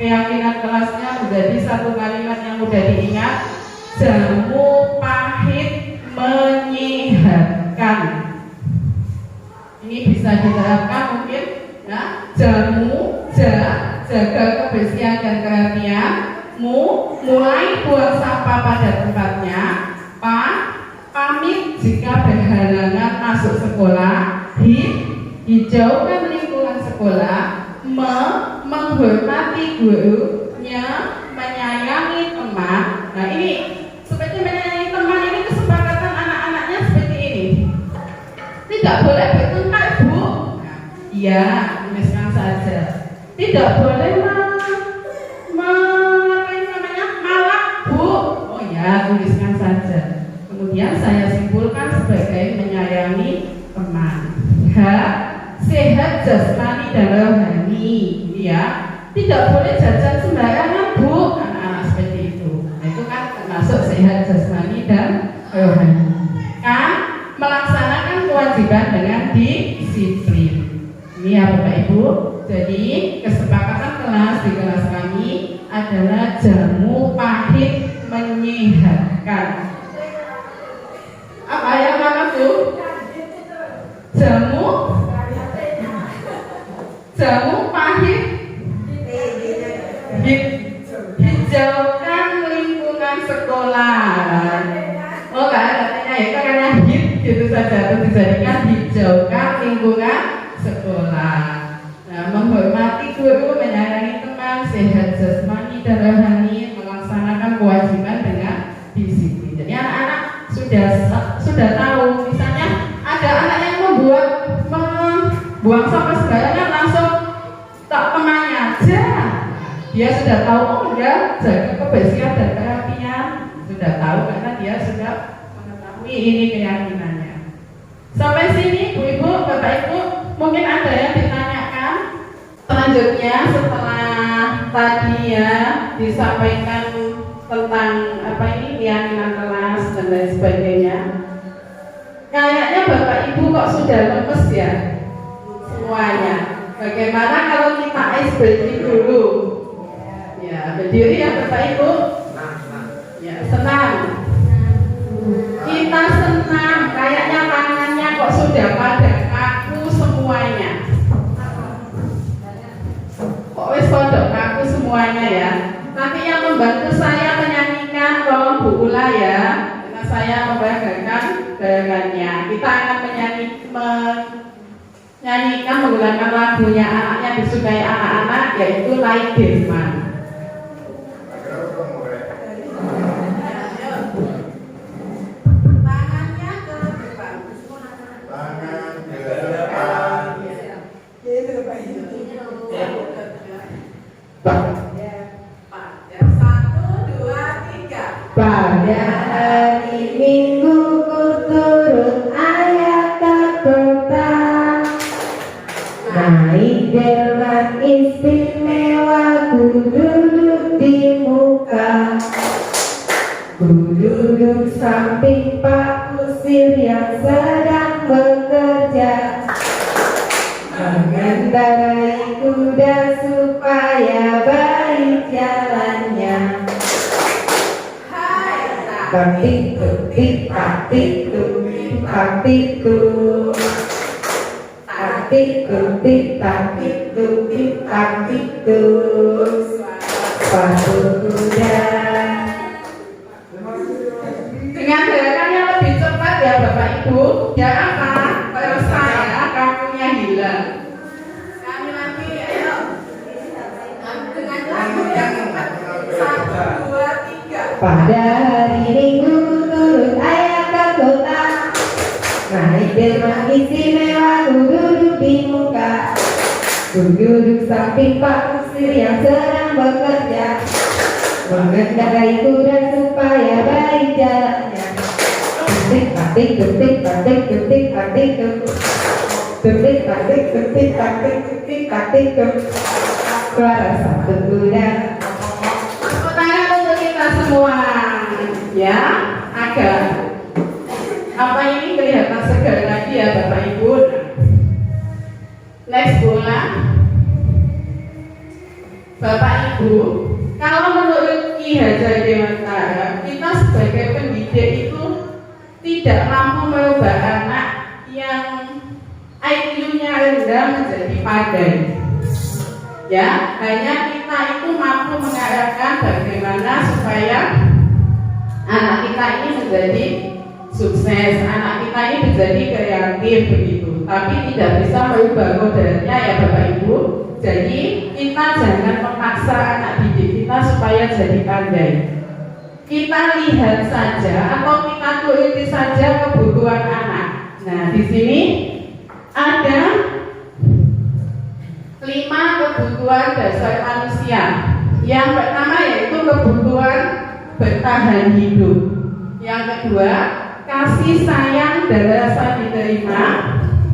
keyakinan kelasnya menjadi satu kalimat yang mudah diingat. Jamu pahit menyehatkan. Ini bisa diterapkan mungkin ya. Jamu, jaga kebersihan dan kerapian. Mulai buang sampah pada tempatnya. Pamit jika berhalangan masuk sekolah. Hijaukan lingkungan sekolah. Menghormati gurunya. Menyayangi teman. Nah, ini seperti menyayangi teman ini kesepakatan anak-anaknya seperti ini. Tidak boleh bertengkar Bu. Iya, tuliskan saja. Tidak boleh malak Bu. Oh ya, tuliskan saja. Kemudian saya simpulkan sebagai menyayangi teman. Sehat jasmani dan rohani. Ya, tidak boleh jajan sembarangan Bu. Anak-anak seperti itu. Nah, itu kan termasuk sehat jasmani dan rohani. Kan melaksanakan kewajiban dengan disiplin. Ini ya Bapak Ibu. Jadi kesepakatan kelas di kelas kami adalah jamu pahit menyehatkan. Apa yang mana Bu? Jamu pahit hijaukan lingkungan sekolah. Oh kan katanya itu karena hit gitu saja, itu dijadikan hijaukan lingkungan sekolah. Nah, menghormati guru, menyayangi teman, sehat jasmani dan rohani, melaksanakan kewajiban dengan disiplin. Jadi anak-anak sudah tahu, misalnya ada dia sudah tahu, oh ya, jaga kebersihan dan kerapian, sudah tahu karena dia sudah mengetahui ini keyakinannya. Sampai sini, Bu-ibu, Bapak-ibu, mungkin ada yang ditanyakan. Selanjutnya, setelah tadi ya disampaikan tentang apa ini keyakinan kelas dan lain sebagainya, kayaknya Bapak Ibu kok sudah lemes ya semuanya. Bagaimana kalau kita icebreaking dulu? Ya, berdiri ya Bapak Ibu. Ya, senang. Kita senang. Kayaknya tangannya kok sudah pada kaku semuanya. Kok wis pada kaku semuanya ya. Nanti yang membantu saya menyanyikan tolong Bu Ula ya. Karena saya membanggakan bayangannya. Kita akan menyanyikan menggunakan lagunya anak yang disukai anak-anak, yaitu Like Desman. Tangannya ke depan. Tangan ke depan. Pada hari Minggu ku turun ayat ke kota, naik delman istimewa, ku duduk di muka, ku duduk samping Pak Kusir yang sedang bekerja, mengendarai kuda supaya baik jalannya. Taktik taktik taktik taktik taktik taktik taktik taktik taktik sepatu kuda. Dengan gerakan yang lebih cepat ya Bapak Ibu. Ya apa? Kalau saya kakunya hilang. Kami lagi ayo. Dengan lagu yang cepat. 1, 2, 3. Pada hari Minggu ku turun ayah ke kota, naik delman istimewa, ku duduk di muka, ku duduk samping Pak Kusir yang sedang bekerja, mengendarai kuda supaya baik jalannya. Ketik ketik ketik ketik ketik ketik ketik ketik ketik ketik ketik ketik suara satu kuda. Tepuk tangan untuk kita semua. Ya, agak apa ini kelihatan segar lagi ya Bapak Ibu. Next bola. Bapak Ibu, kalau menurut Ki Hajar Dewantara, kita sebagai pendidik itu tidak mampu merubah anak yang IQ-nya rendah menjadi pandai. Ya, hanya kita itu mampu mengarahkan bagaimana supaya anak kita ini menjadi sukses, anak kita ini menjadi kreatif begitu. Tapi tidak bisa merubah kodratnya ya Bapak Ibu. Jadi kita jangan memaksa anak didik kita supaya jadi pandai. Kita lihat saja atau kita turuti saja kebutuhan anak. Nah, di sini ada 5 kebutuhan dasar manusia. Yang pertama yaitu kebutuhan bertahan hidup. Yang kedua, kasih sayang dan rasa diterima.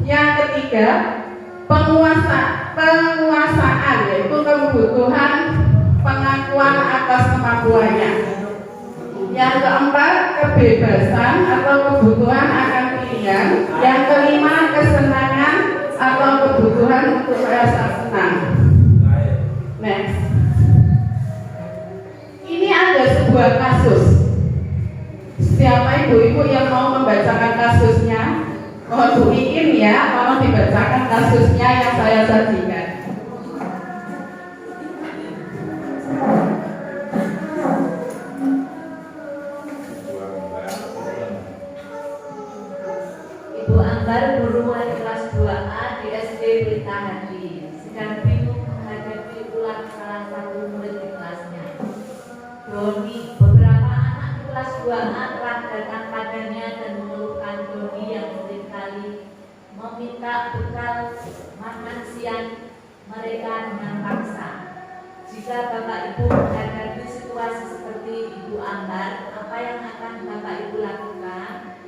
Yang ketiga, penguasaan, yaitu kebutuhan pengakuan atas kemampuannya. Yang keempat, kebebasan atau kebutuhan akan pilihan. Yang kelima, kesenangan atau kebutuhan untuk merasa senang. Next. Ini ada sebuah kasus. Siapa ibu-ibu yang mau membacakan kasusnya? Mohon Bu Iin ya, tolong dibacakan kasusnya yang saya sajikan. Ibu Ambar guru mulai kelas 2A di SD Pelita Hati, sedang bingung menghadapi ulang salah satu murid di kelasnya. Doni, beberapa anak di kelas 2A telah datang padanya dan mengeluhkan Doni yang seringkali meminta bekal makan siang mereka dengan paksa. Jika Bapak Ibu menghadapi situasi seperti Ibu Ambar, apa yang akan Bapak Ibu lakukan?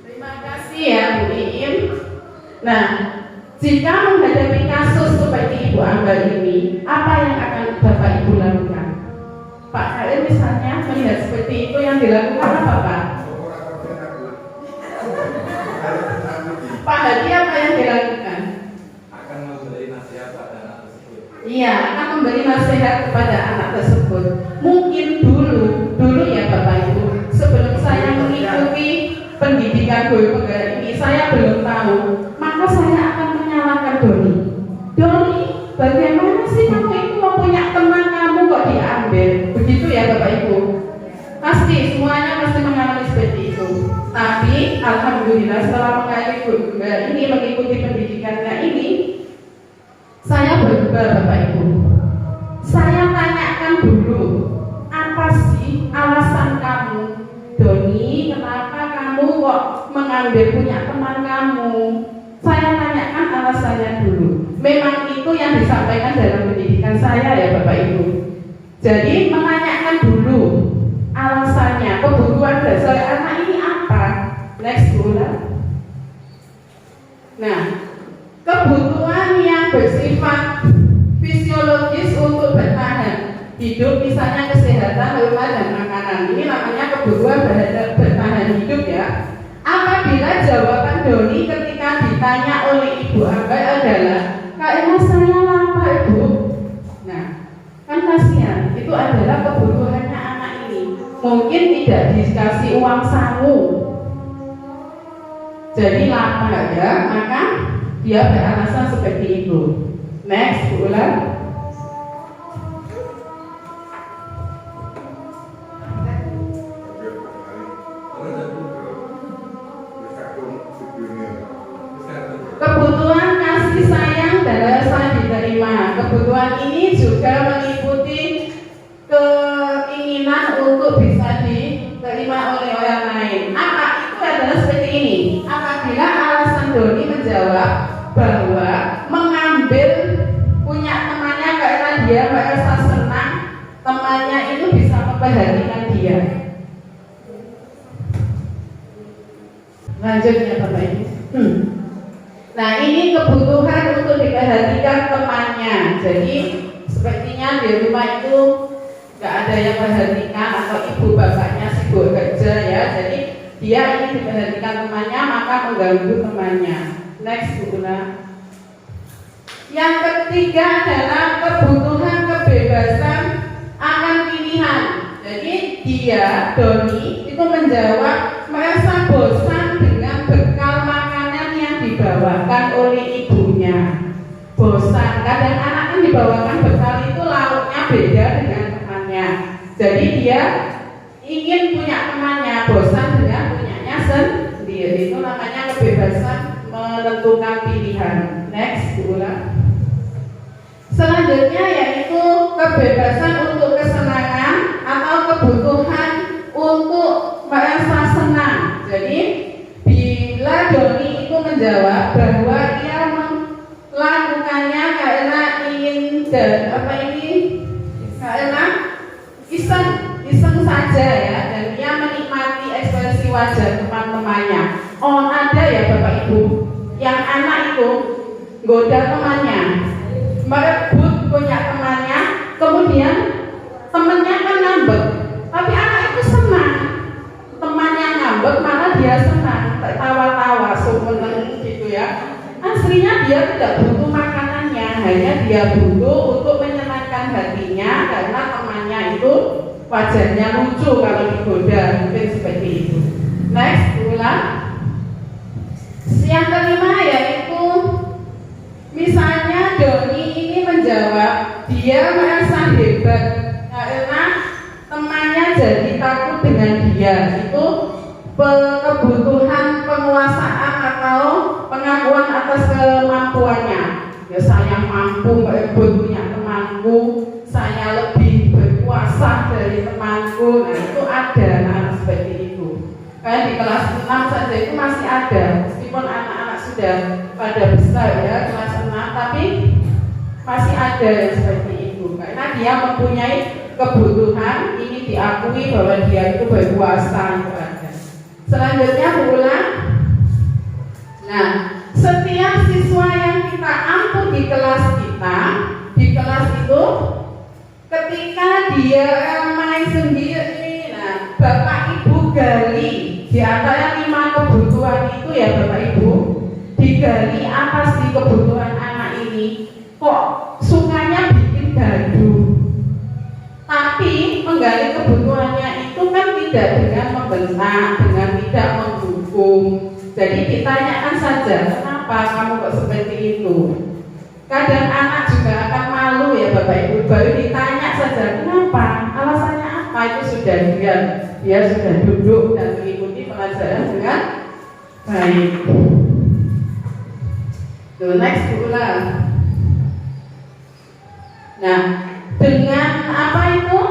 Terima kasih ya Bu Iim. Nah, jika menghadapi kasus seperti Ibu Ambar ini, apa yang akan Bapak Ibu lakukan? Pak Khalil misalnya melihat seperti itu, yang dilakukan apa Pak? Pak Hadi apa yang dilakukan? Akan memberi nasihat pada anak tersebut. Iya, akan memberi nasihat kepada anak tersebut. Mungkin dulu ya Bapak Ibu, sebelum saya mengikuti pendidikan guru penggerak ini, saya belum tahu, maka saya akan menyalahkan Doni. Doni, bagaimana sih kamu itu mau punya teman kamu kok diambil? Begitu ya Bapak Ibu. Pasti semuanya pasti mengalami seperti itu. Tapi alhamdulillah setelah mengajar guru penggerak ini, mengikuti pendidikannya ini, saya berubah Bapak Ibu. Saya tanyakan dulu, apa sih alasan kamu, Doni, kenapa kamu kok mengambil punya teman kamu? Saya tanyakan alasannya dulu. Memang itu yang disampaikan dalam pendidikan saya ya Bapak Ibu. Jadi menanyakan dulu alasannya, kebutuhan dasar anak ini apa. Next bulan. Nah, kebutuhan yang bersifat fisiologis untuk bertahan hidup, misalnya kesehatan, rumah dan makanan, ini namanya kebutuhan bertahan hidup ya. Apabila jawaban Doni ketika ditanya oleh Ibu Ambar adalah karena saya lapar Bu, nah kan kasihan, itu adalah kebutuhannya anak ini. Mungkin tidak dikasih uang sangu, jadi lapar ya, maka dia beralasan seperti itu. Next, ulang. Kebutuhan kasih sayang dan rasa diterima. Kebutuhan ini juga meliputi keinginan untuk bisa diterima oleh orang lain. Apa itu adalah seperti ini. Apabila alasan Doni menjawab bahwa mengambil punya temannya karena dia merasa senang, temannya itu bisa memperhatikan dia. Lanjutnya Bapak Ibu. Nah, ini kebutuhan untuk diperhatikan temannya. Jadi sepertinya di rumah itu nggak ada yang perhatikan atau ibu bapaknya sibuk kerja ya. Jadi dia ingin diperhatikan temannya, maka mengganggu temannya. Next Bu Una. Yang ketiga adalah kebutuhan kebebasan akan pilihan. Jadi dia, Doni, itu menjawab merasa bosan dengan bekal makanan yang dibawakan oleh ibunya. Bosan, kadang anak kan dibawakan bekal itu lauknya beda dengan temannya. Jadi dia ingin punya temannya, bosan dengan punyanya sendiri. Itu namanya kebebasan menentukan pilihan. Next, diulang. Selanjutnya yaitu kebebasan untuk kesenangan atau kebutuhan untuk merasa senang. Jadi bila Doni itu menjawab bahwa ia melakukannya karena ingin karena iseng saja ya, dan ia menikmati ekspresi wajah teman-temannya. Oh, ada ya Bapak Ibu yang anak itu goda temannya, merebut punya temannya, kemudian temannya kan ngambek, tapi anak itu senang. Temannya ngambek malah dia senang, tertawa-tawa, seneng gitu ya. Aslinya dia tidak butuh makanannya, hanya dia butuh untuk menyenangkan hatinya karena temannya itu wajahnya lucu kalau digoda, mungkin seperti itu. Next, ulang. Yang kelima yaitu misalnya Doni ini menjawab dia merasa hebat karena temannya jadi takut dengan dia. Itu kebutuhan penguasaan atau pengakuan atas kemampuannya. Ya saya mampu merebut punya temanku, saya lebih berkuasa dari temanku. Nah itu ada anak seperti itu. Kayak di kelas 6 saja itu masih ada, meskipun anak-anak sudah pada besar ya kelas 6, tapi masih ada yang seperti itu. Karena karena dia mempunyai kebutuhan, ini diakui bahwa dia itu berkuasa itu ada. Selanjutnya ulang. Nah, setiap siswa yang kita angkut di kelas kita, di kelas itu ketika dia main sendiri, nah Bapak Ibu gali di antara 5 kebutuhan itu ya Bapak Ibu, digali apa sih kebutuhan anak ini, kok sukanya bikin gaduh. Tapi menggali kebutuhannya itu kan tidak dengan membentak, dengan tidak menghukum. Jadi ditanyakan saja, kenapa kamu kok seperti itu? Kadang anak juga akan malu ya Bapak Ibu, baru ditanya saja, kenapa? Alasannya apa? Itu sudah dia sudah duduk dan mengikuti pelajaran dengan baik. Next ulang. Nah, dengan apa itu?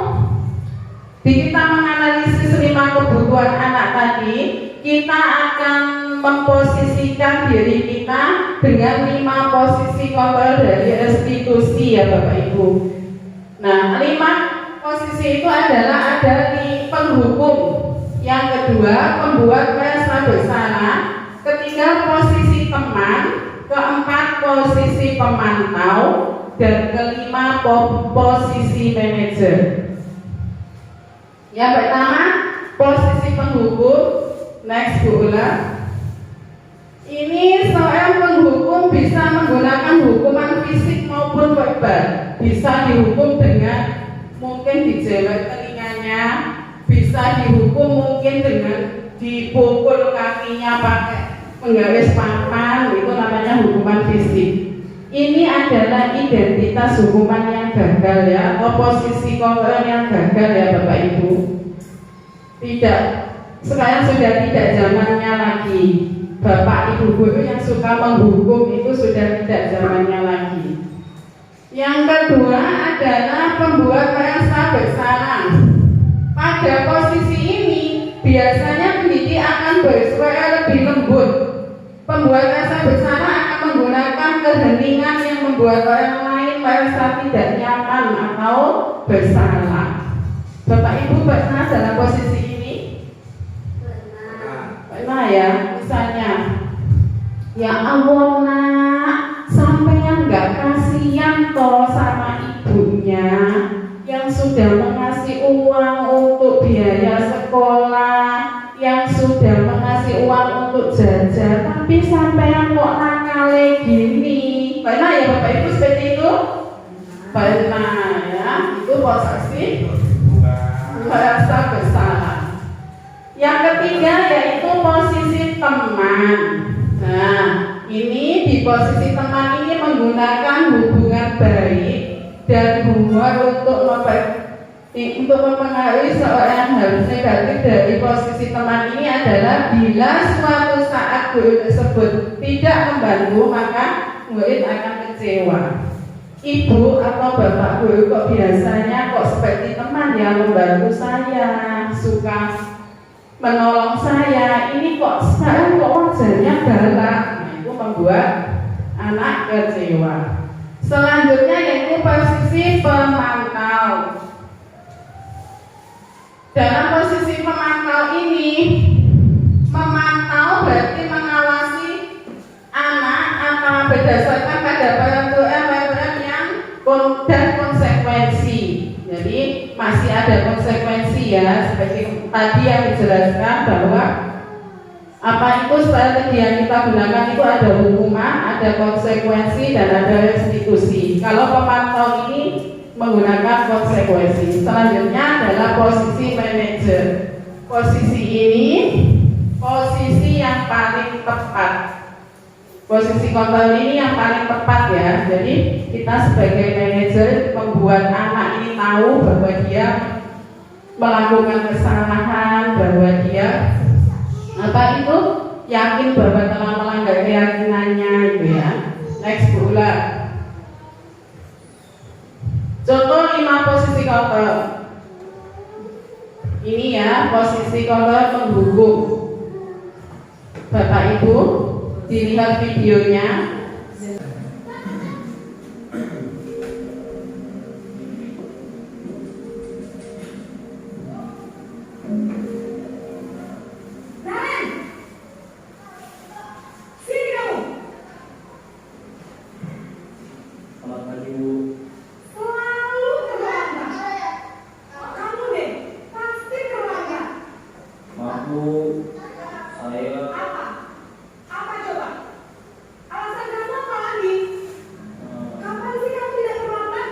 Kita menganalisis 5 kebutuhan anak tadi, kita akan memposisikan diri kita dengan 5 posisi kontrol dari restitusi ya Bapak Ibu. Nah, 5 posisi itu adalah ada di penghukum, yang kedua pembuat merasa bersalah, ketiga posisi teman, keempat posisi pemantau, dan kelima posisi manajer. Yang pertama posisi penghukum. Next Bu ulang. Ini seorang penghukum bisa menggunakan hukuman fisik maupun verbal. Bisa dihukum dengan mungkin dijelek telinganya, bisa dihukum mungkin dengan dipukul kakinya pakai penggaris papan, itu namanya hukuman fisik. Ini adalah identitas hukuman yang gagal ya, posisi kontrol yang gagal ya Bapak Ibu. Tidak, sekarang sudah tidak zamannya lagi. Bapak Ibu guru yang suka menghukum itu sudah tidak zamannya lagi. Yang kedua adalah pembuat merasa bersalah. Pada posisi ini biasanya pendidik akan bersuara lebih lembut. Pembuat rasa bersalah akan menggunakan keheningan yang membuat orang lain merasa tidak nyaman atau bersalah. Bapak Ibu pernah dalam posisi ini? Pernah ya. Misalnya, ya Allah nak, sampean nggak kasihan toh sama ibunya yang sudah mengasih uang untuk biaya sekolah, yang sudah mengasih uang untuk jajan, tapi sampean kok nakal gini. Pernah ya Bapak Ibu seperti itu? Pernah ya, itu posisi merasa bersalah. Yang ketiga yaitu posisi teman. Nah, ini di posisi teman ini menggunakan hubungan baik dan humor untuk mempengaruhi seorang harus negatif dari posisi teman ini adalah bila suatu saat guru tersebut tidak membantu maka murid akan kecewa. Ibu atau bapak guru kok biasanya kok seperti teman yang membantu saya, suka menolong saya, ini kok sekarang kok wajahnya galak. Nah, itu membuat anak kecewa. Selanjutnya yaitu posisi pemantau. Dalam posisi pemantau ini, memantau berarti mengawasi anak atau berdasarkan pada peraturan yang dan konsekuensi. Jadi masih ada konsekuensi ya, seperti tadi yang dijelaskan bahwa apa itu strategi yang kita gunakan itu ada hukuman, ada konsekuensi dan ada restitusi. Kalau pemantau ini menggunakan konsekuensi. Selanjutnya adalah posisi manajer. Posisi ini posisi yang paling tepat. Posisi kontrol ini yang paling tepat ya. Jadi kita sebagai manajer membuat anak ini tahu bahwa dia melakukan kesalahan, bahwa dia apa itu yakin bahwa telah melanggar keyakinannya itu ya. Next ulang. Contoh 5 posisi kontrol. Ini ya posisi kontrol menghukum. Bapak Ibu dilihat videonya. Bu, saya Apa coba? Alasan kamu apa lagi? Kapan sih kamu tidak terlambat?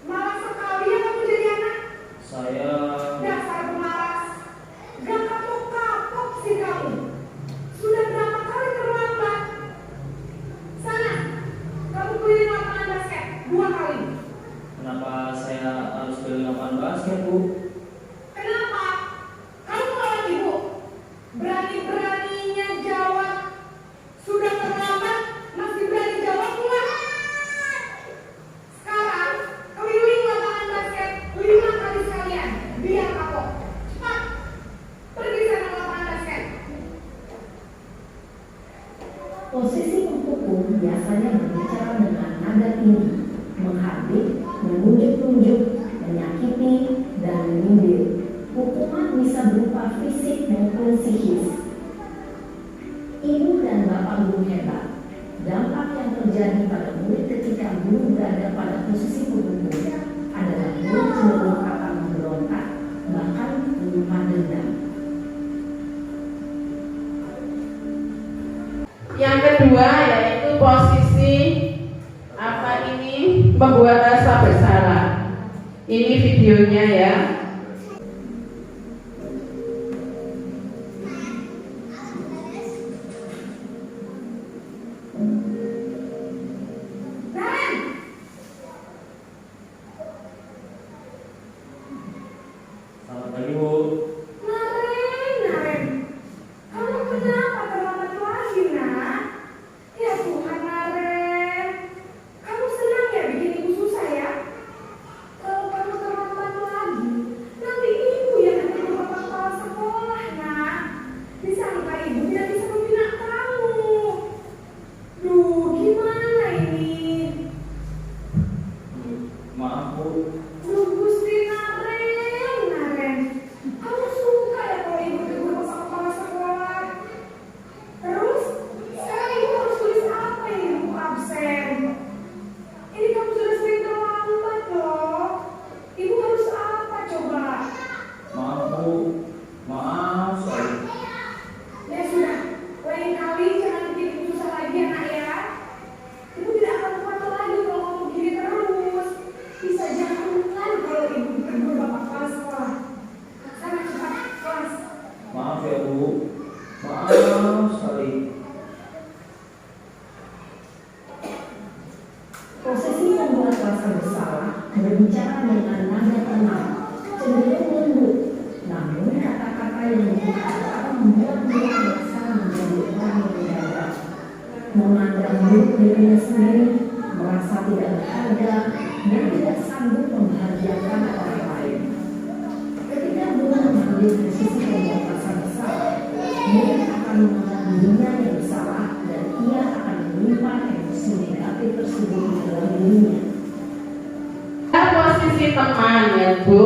Malas sekali ya kamu jadi anak. saya Dasar pemalas. Gak kapok-kapok sih kamu. Sudah berapa kali terlambat? Sana, kamu keliling lapangan basket 2 kali. kenapa saya harus beli lapangan basket, Bu? Kenapa? Kamu melawan ibu. Berani-beraninya jawab. Sudah terlambat, masih berani jawab pula. Sekarang, keliling lapangan basket 5 kali sekalian. Biar kapok. Cepat. Pergi sana ke lapangan basket. Posisi pemukul biasanya berbicara dengan nada tinggi, menghardik, menunjuk-nunjuk, menyakiti, dan menyindir. Hukuman bisa berupa fisik maupun psikis. Ibu dan bapak guru hebat. Dampak yang terjadi pada murid ketika guru berada pada posisi pemukul adalah murid cenderung akan memberontak, bahkan menyimpan dendam. Yang kedua yaitu posisi membuat rasa bersalah. Ini videonya ya. Selamat pagi, Bu. Naren, kamu kenapa terlambat lagi, nak? Ya Tuhan, Naren, kamu senang ya bikin ibu susah ya? Kalau kamu terlambat lagi, nanti ibu yang akan berbapak kepala sekolah, nak. Disangka ibu tidak bisa membina kamu. Duh, gimana ini? Maaf, Bu. Duh, Gusti Naren, kamu suka ya kalau ibu tegur bapak kepala sekolah? Terus, sekarang ibu harus tulis apa ini buku absen? Ini kamu sudah sering terlambat loh. Ibu harus apa coba? Maaf, Bu. Maaf sekali. Ya sudah, lain kali jangan bikin ibu susah lagi ya, nak ya. Ibu tidak akan kuat lagi kalau kamu gini terus. Bisa jangan kalau ibu ditegur bapak kepala sekolah. Sana cepat kelas. Maaf ya, Bu. Maaf sekali. Posisi membuat rasa bersalah berbicara dengan nada tenang, cenderung lembut, namun kata-kata yang digunakan membuat murid merasa menjadi orang yang mendadak, memandang buruk dirinya sendiri, merasa tidak berharga, dan tidak sanggup membahagiakan orang lain. Ketika guru mengambil posisi membuat rasa bersalah, murid akan menganggap dirinya yang bersalah dan ia akan menyimpan emosi negatif tersebut di dalam dirinya. Posisi teman ya Bu.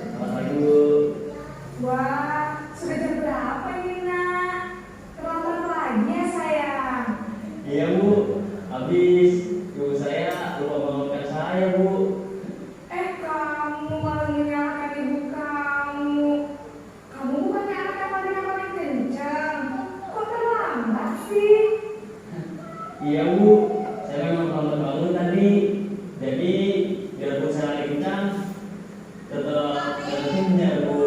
Selamat pagi, Bu. Wah, sudah jam berapa ini, nak? Terlambat lagi ya, sayang. Iya, Bu. Habis ibu saya lupa bangunkan saya, Bu. Kamu malah menyalahkan ibu kamu. Kamu bukannya anak yang paling kencang. Kok terlambat sih? Iya, Bu. Saya memang terlambat bangun tadi. Jadi biarpun saya lari kencang, tetap jatuhnya, Bu.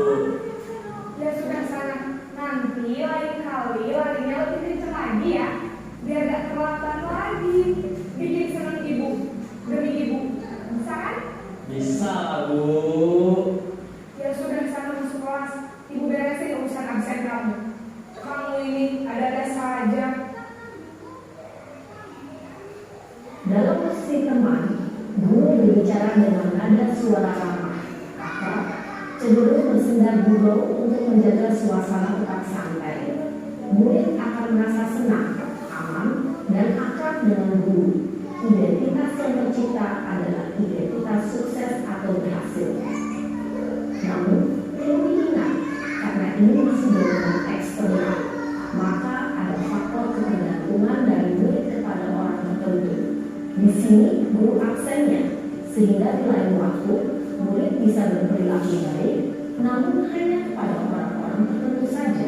Ya sudah sana. Nanti lain kali larinya lebih kencang lagi ya. Biar gak terlambat lagi. Bikin senang ibu. Demi ibu. Bisa kan? Bisa, Bu. Ya sudah sana masuk kelas. Ibu beresin urusan absen kamu. Kamu ini ada-ada saja. Dalam posisi teman, guru berbicara dengan nada suara ramah, akrab, cenderung bersenda gurau untuk menjaga suasana tetap santai. Murid akan merasa senang, aman, dan akrab dengan guru. Identitas yang tercipta adalah identitas sukses atau berhasil. Namun, perlu diingat, karena ini masih dalam eksternal Di sini guru absennya, sehingga di lain waktu murid bisa berperilaku baik, namun hanya kepada orang-orang tertentu saja.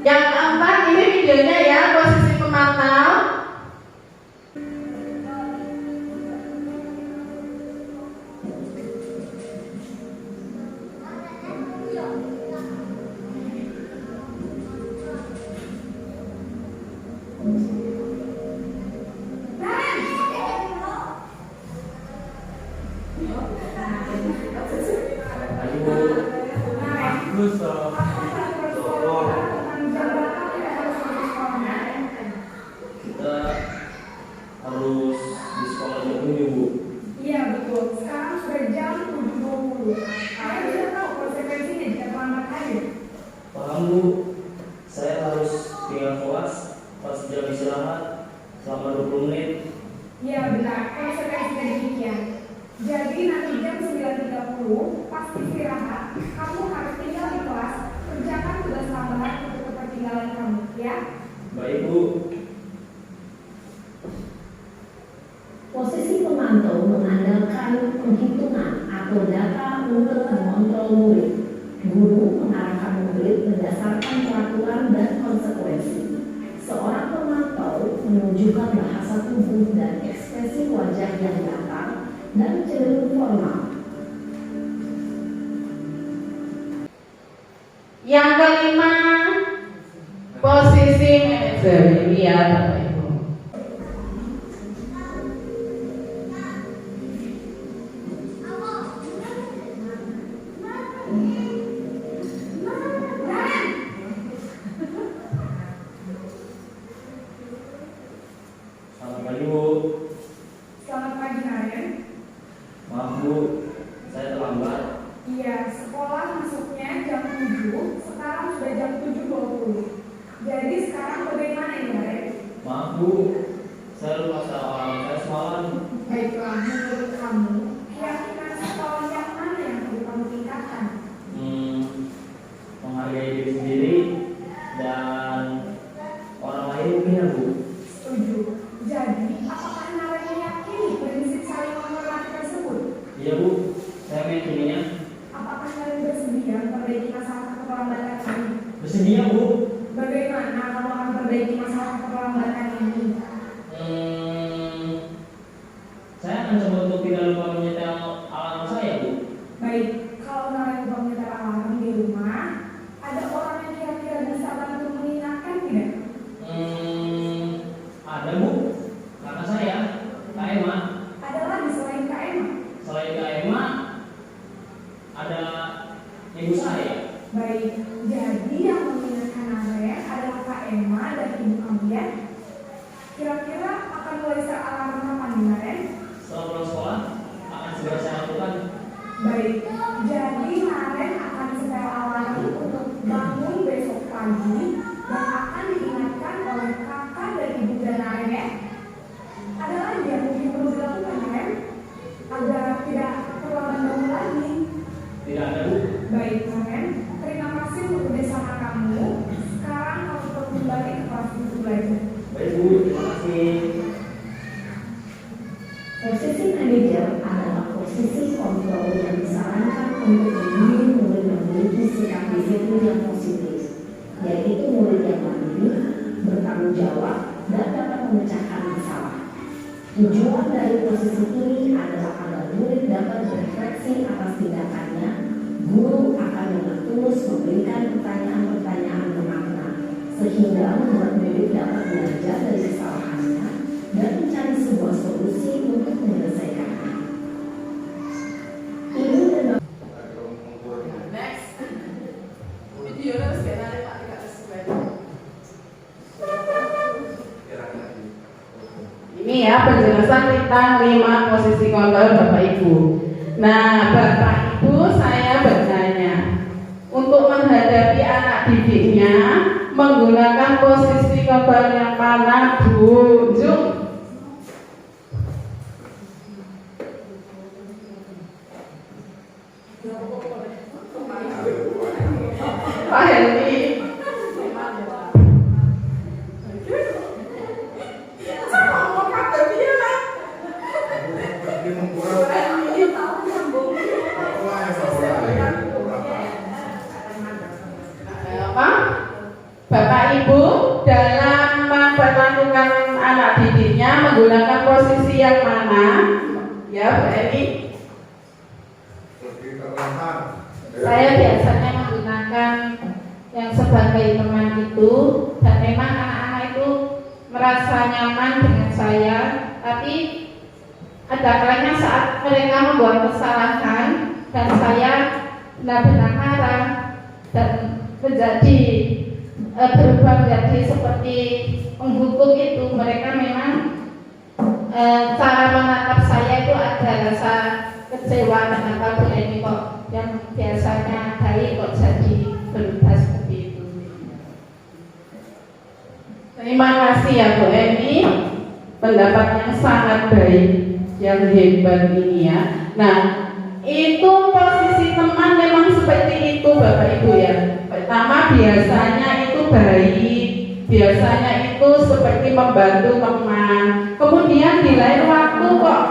Yang keempat, ini videonya ya, posisi pemantau. Kita harus di sekolah jam 7, Bu. Iya betul, sekarang sudah jam 7.20. Kalian sudah tahu konsekuensinya jika terlambat hadir. Paham, Bu? Saya harus tinggal kelas pas jam istirahat selama 20 menit. Iya benar, konsekuensinya demikian. Jadi nanti jam 9.30 pas istirahat, kamu harus tinggal di kelas, kerjakan tugas tambahan untuk ketertinggalan kamu, ya? Baik, Bu. Posisi pemantau mengandalkan penghitungan atau data untuk mengontrol murid. Guru mengarahkan murid berdasarkan peraturan dan konsekuensi. Seorang pemantau menunjukkan bahasa tubuh dan ekspresi wajah yang datar dan cenderung formal. Yang kelima, posisi manajer. Ini ya Bapak Ibu. Selamat pagi, Bu. Selamat pagi, Naren. Maaf, Bu. Saya terlambat. Iya, sekolah masuknya jam 7, sekarang sudah jam 7.20. Jadi sekarang bagaimana ini, Naren? Maaf, Bu. Saya lupa sekolah saya semalam. Baiklah, menurut kamu, keyakinan sekolah yang mana yang perlu kamu tingkatkan? Menghargai diri sendiri dan orang lain mungkin, ya, Bu. Setuju. Jadi, apakah Naren meyakini prinsip saling menghormati tersebut? Iya, Bu. Saya meyakininya. Apakah Naren bersedia memperbaiki masalah keterlambatan ini? Bersedia, Bu. Bagaimana kamu akan memperbaiki masalah keterlambatan ini? Saya akan coba untuk tidak lupa menyetel alarm saya, Bu. Baik, kalau Naren lupa menyetel alarm di rumah, ada orang yang kira-kira bisa bantu mengingatkan tidak? Ada, Bu. Kakak saya, Kak Emma. Ada lagi selain Kak Emma? Selain Kak Emma, ada ibu saya. Baik, jadi yang mengingatkan Naren adalah Kak Emma dan ibu kamu ya? Kira-kira akan mulai set alarm kapan nih, Naren? Setelah pulang sekolah, akan segera saya lakukan. Baik, jadi Naren akan setel alarm untuk bangun besok pagi dan akan diingatkan oleh kakak dan ibu dan Naren ya. Ada lagi yang mungkin perlu dilakukan, Naren, agar tidak terlambat bangun lagi. Tidak ada, Bu. Baik, Naren, terima kasih untuk kerjasama kamu. Sekarang kamu perlu kembali ke kelas untuk belajar. Baik, Bu. Terima kasih. Posisi manajer adalah posisi kontrol yang disarankan untuk membimbing murid yang memiliki sikap disiplin yang positif, yaitu murid yang mandiri, bertanggung jawab, dan dapat memecahkan masalah. Tujuan dari posisi ini adalah agar murid dapat berefleksi atas tindakannya. Guru akan dengan tulus memberikan pertanyaan-pertanyaan bermakna, sehingga membuat murid dapat belajar dari kesalahannya dan mencari sebuah solusi untuk menyelesaikannya. Ini adalah Next. Video harus kita lihat Pak sesuai. Ini ya penjelasan tentang 5 posisi kontrol Bapak Ibu. Nah, Bapak Ibu saya bertanya, untuk menghadapi anak didiknya menggunakan posisi kontrol yang mana, Bu? Jung? Pak Helmi. Sama yang sebagai teman itu, dan memang anak-anak itu merasa nyaman dengan saya, tapi ada kalanya saat mereka membuat kesalahan dan saya benar-benar marah dan menjadi berubah menjadi seperti menghukum itu. Mereka memang cara menatap saya itu ada rasa kecewa, kenapa Bu Eni kok yang biasanya baik kok jadi berubah seperti itu. Terima kasih ya Bu Eni, pendapat yang sangat baik, yang hebat ini ya. Nah, itu posisi teman memang seperti itu Bapak Ibu ya. Pertama biasanya itu baik, biasanya itu seperti membantu teman. Kemudian di lain waktu kok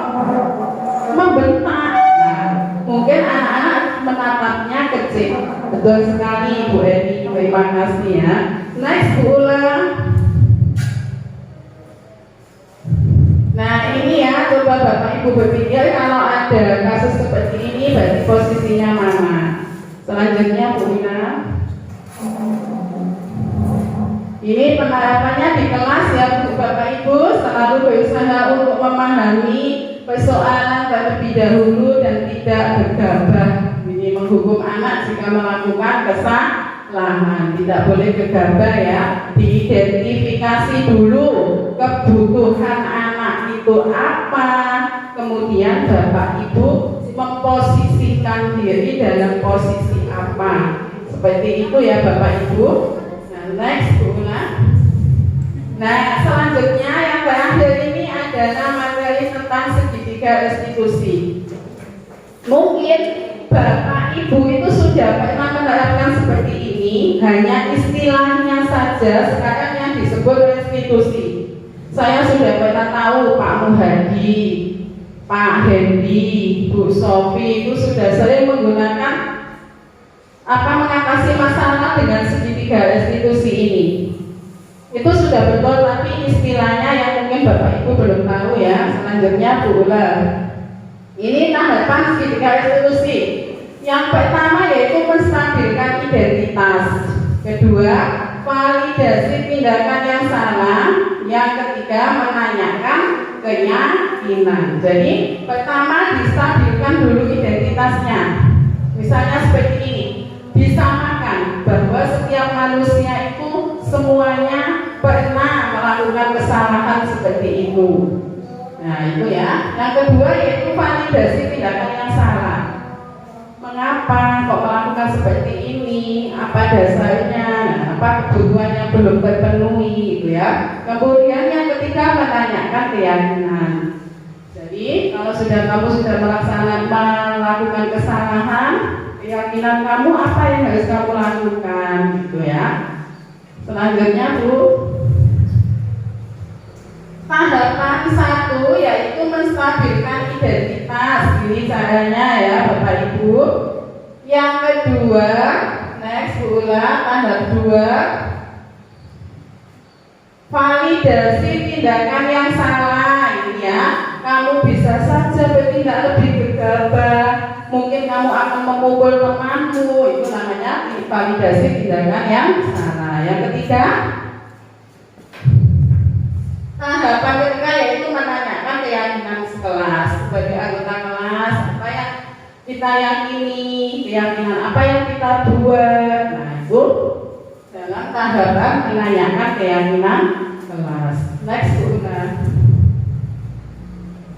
membentak. Nah, mungkin anak-anak menatapnya kecil. Betul sekali Bu Eni, terima kasih ya. Next Bu Ula. Nah ini ya, coba Bapak Ibu berpikir kalau ada kasus seperti ini berarti posisinya mana. Selanjutnya Bu Ina. Ini penerapannya di kelas ya Bu Bapak Ibu, selalu berusaha untuk memahami persoalan terlebih dahulu dan tidak bergabah. Ini menghukum anak jika melakukan kesalahan, tidak boleh gegabah ya. Diidentifikasi dulu kebutuhan anak itu apa, kemudian Bapak Ibu memposisikan diri dalam posisi apa. Seperti itu ya Bapak Ibu. Next Bu Una. Nah selanjutnya yang terakhir ini adalah materi tentang segitiga restitusi. Mungkin Bapak Ibu itu sudah pernah menerapkan seperti ini, hanya istilahnya saja sekarang yang disebut restitusi. Saya sudah pernah tahu Pak Muhadi, Pak Hendi, Bu Sofi itu sudah sering menggunakan mengatasi masalah dengan segitiga restitusi ini. Itu sudah betul, tapi istilahnya yang mungkin Bapak Ibu belum tahu ya. Selanjutnya Bu Ula. Ini tahapan segitiga restitusi. Yang pertama yaitu menstabilkan identitas. Kedua, validasi tindakan yang salah. Yang ketiga, menanyakan keyakinan. Jadi pertama distabilkan dulu identitasnya. Misalnya seperti ini, disamakan bahwa setiap manusia itu semuanya pernah melakukan kesalahan seperti itu. Nah itu ya. Yang kedua yaitu validasi tindakan yang salah. Mengapa kok melakukan seperti ini? Apa dasarnya? Apa kebutuhan yang belum terpenuhi gitu ya. Kemudian yang ketiga menanyakan keyakinan. Jadi kalau kamu sudah melakukan kesalahan, keyakinan kamu apa yang harus kamu lakukan gitu ya. Selanjutnya Bu, tahapan 1 yaitu menstabilkan identitas. Ini caranya ya Bapak Ibu. Yang kedua, next Bu Ula, tahap 2 validasi tindakan yang salah. Ini ya, kamu bisa saja bertindak lebih gegabah. Mungkin kamu akan memukul temanmu, itu namanya validasi tindakan yang salah. Yang ketiga, tahapan ketiga yaitu menanyakan keyakinan sekelas. Sebagai anggota kelas, apa yang kita yakini, keyakinan apa yang kita buat. Nah itu dalam tahapan menanyakan keyakinan kelas. Next Bu Una.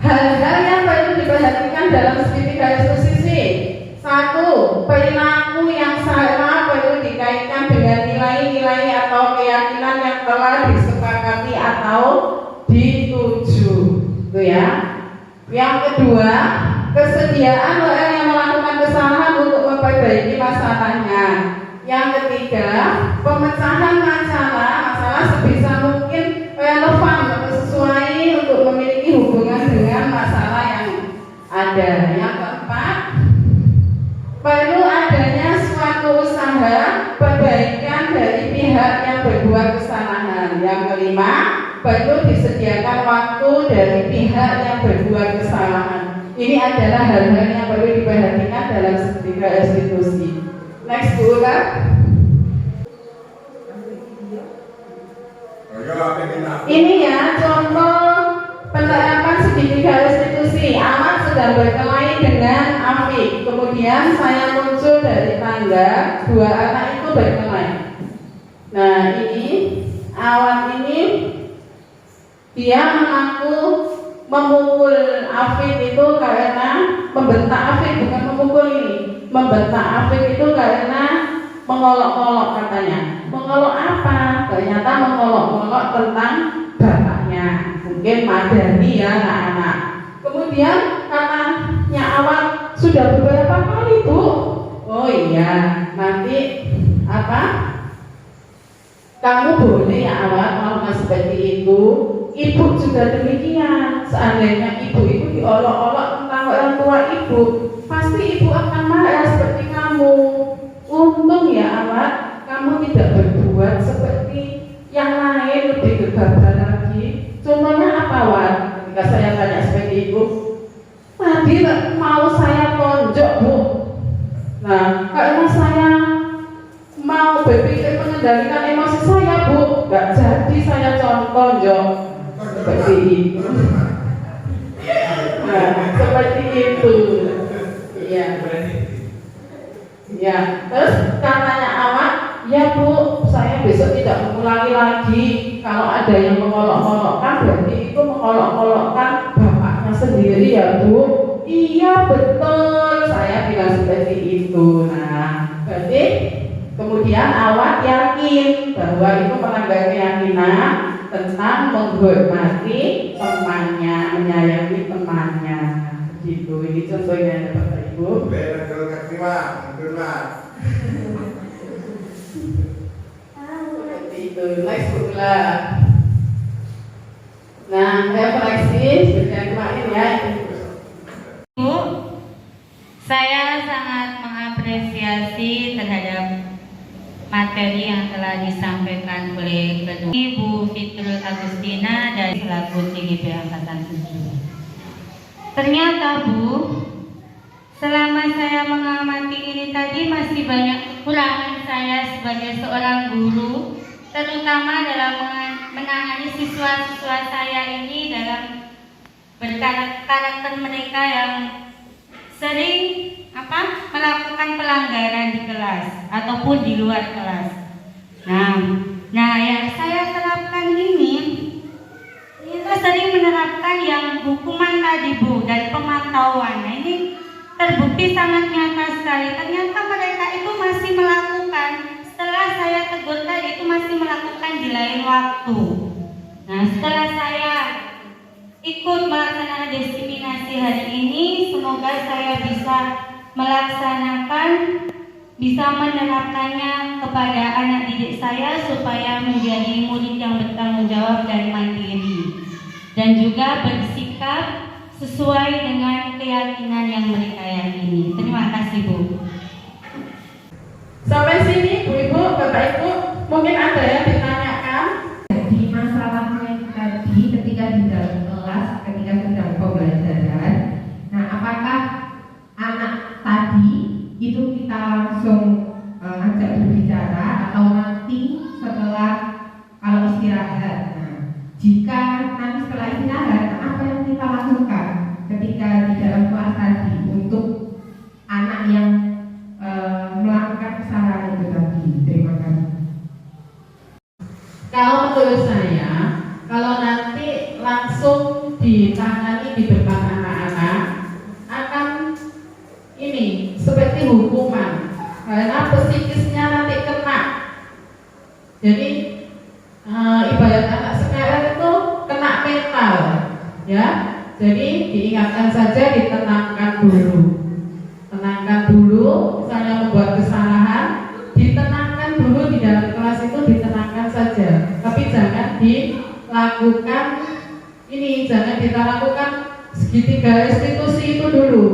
Hal-hal yang perlu diperhatikan dalam segitiga restitusi. 1. Perilaku yang salah perlu dikaitkan dengan nilai-nilai atau keyakinan yang telah disepakati atau dituju. Itu ya. Yang kedua, kesediaan orang yang melakukan kesalahan untuk memperbaiki masalahnya. Yang ketiga, pemecahan masalah sebisa mungkin relevan atau sesuai untuk memiliki hubungan dengan masalah yang ada. Yang keempat, perlu adanya suatu usaha perbaikan dari pihak yang berbuat kesalahan. Yang kelima, perlu disediakan waktu dari pihak yang berbuat kesalahan. Ini adalah hal-hal yang perlu diperhatikan dalam segitiga restitusi. Next Bu Ula. tetangga, 2 anak itu berkelahi. Nah ini Awan ini dia mengaku memukul Afid itu karena membentak Afid, bukan memukul ini. Membentak Afid itu karena mengolok-olok katanya. Mengolok apa? Ternyata mengolok-olok tentang bapaknya. Mungkin Madani ya anak-anak. Kemudian katanya Awan sudah beberapa kali Bu. Oh iya, nanti apa? Kamu boleh ya Awan melakukan seperti itu. Ibu juga demikian. Seandainya ibu itu diolok-olok tentang orang tua ibu, pasti ibu akan marah seperti kamu. Untung ya Awan, kamu tidak berbuat seperti yang lain, lebih gegabah lagi. Contohnya apa Wan? Ketika saya tanya seperti itu, tadi mau saya tonjok Bu. Nah, karena saya mau berpikir mengendalikan emosi saya Bu, gak jadi saya tonjok seperti itu. Nah, seperti itu. Iya. Ya, terus katanya Awan, ya Bu, saya besok tidak mengulangi lagi. Kalau ada yang mengolok-olokkan, berarti itu mengolok-olokkan bapaknya sendiri ya Bu. Iya betul, saya bilang seperti itu. Nah, berarti kemudian Awan yakin bahwa itu melanggar keyakinan tentang menghormati temannya, menyayangi temannya. Begitu, ini contohnya ya Bapak Ibu. Seperti itu, next pula. Nah, refleksi seperti yang kemarin ya. Bu, saya sangat mengapresiasi terhadap materi yang telah disampaikan oleh kedua Ibu Fitrul Agustina dari selaku CGP Angkatan 7. Ternyata Bu, selama saya mengamati ini tadi masih banyak kekurangan saya sebagai seorang guru, terutama dalam menangani siswa-siswa saya ini dalam berkarakter mereka yang sering melakukan pelanggaran di kelas ataupun di luar kelas. Nah yang saya terapkan ini kita sering menerapkan yang hukuman tadi Bu dan pemantauan. Nah, ini terbukti sangat nyata sekali. Ternyata mereka itu masih melakukan setelah saya tegur tadi itu masih melakukan di lain waktu. Nah setelah saya ikut melaksanakan diseminasi hari ini, semoga saya bisa melaksanakan, bisa menerapkannya kepada anak didik saya supaya menjadi murid yang bertanggung jawab dan mandiri dan juga bersikap sesuai dengan keyakinan yang mereka yakini. Terima kasih Bu. Sampai sini Bu Ibu, Bapak Ibu, mungkin ada yang ditanyakan. Jadi masalahnya tadi ketika di dalam kelas, ketika sedang pembelajaran, nah apakah anak tadi itu kita langsung ajak berbicara atau nanti setelah kalau istirahat? Nah, jika nanti setelah istirahat, apa yang kita lakukan ketika di dalam kelas tadi untuk anak yang melakukan kesalahan itu tadi? Terima kasih. Kalau menurut saya, kalau nanti langsung ditangani di depan anak-anak, akan ini seperti hukuman, karena psikisnya nanti kena. Jadi ibarat anak sekarang itu kena mental, ya. Jadi diingatkan saja, ditenangkan dulu. Tenangkan dulu, misalnya membuat kesalahan, ditenangkan dulu di dalam kelas itu, ditenangkan saja. Tapi jangan dilakukan ini, jangan kita lakukan segitiga restitusi itu dulu.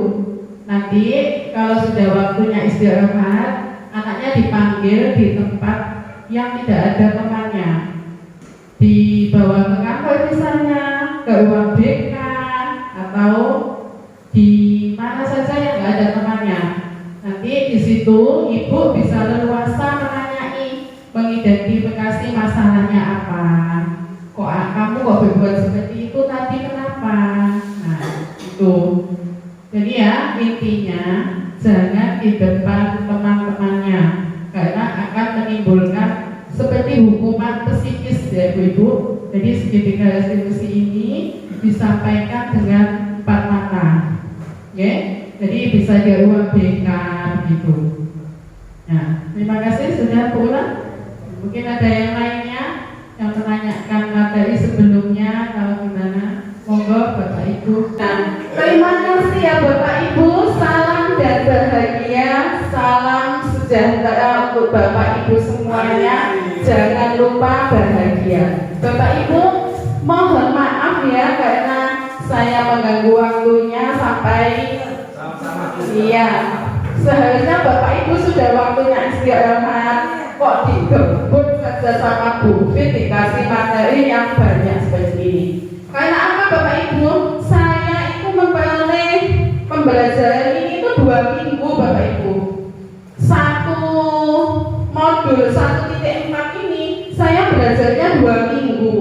Nanti kalau sudah waktunya istirahat, anaknya dipanggil di tempat yang tidak ada temannya, dibawa ke kantor misalnya, ke ruang BK atau di mana saja yang tidak ada temannya. Nanti di situ ibu bisa leluasa menanyai, mengidentifikasi masalahnya apa. Kamu kok berbuat seperti itu tadi, kenapa? Nah itu. Jadi ya intinya jangan di depan teman-temannya seperti hukuman psikis ya Ibu. Jadi segitiga restitusi ini disampaikan dengan 4 mata. Oke? Jadi bisa di ruang BK begitu. Nah, terima kasih sudah pulang. Mungkin ada yang lainnya yang menanyakan materi sebelumnya kalau gimana? Monggo Bapak Ibu. Nah, terima kasih ya Bapak Ibu. Salam dan bahagia, salam sejahtera untuk Bapak Ibu semuanya. Jangan lupa bahagia. Bapak Ibu, mohon maaf ya karena saya mengganggu waktunya sampai. Iya. Seharusnya Bapak Ibu sudah waktunya istirahat. Kok digebut saja sama Bu Fit dikasih materi yang banyak seperti ini. Karena apa Bapak Ibu? Saya itu memperoleh pembelajaran ini itu 2 minggu Bapak Ibu. Satu modul 1.4 ini saya belajarnya 2 minggu.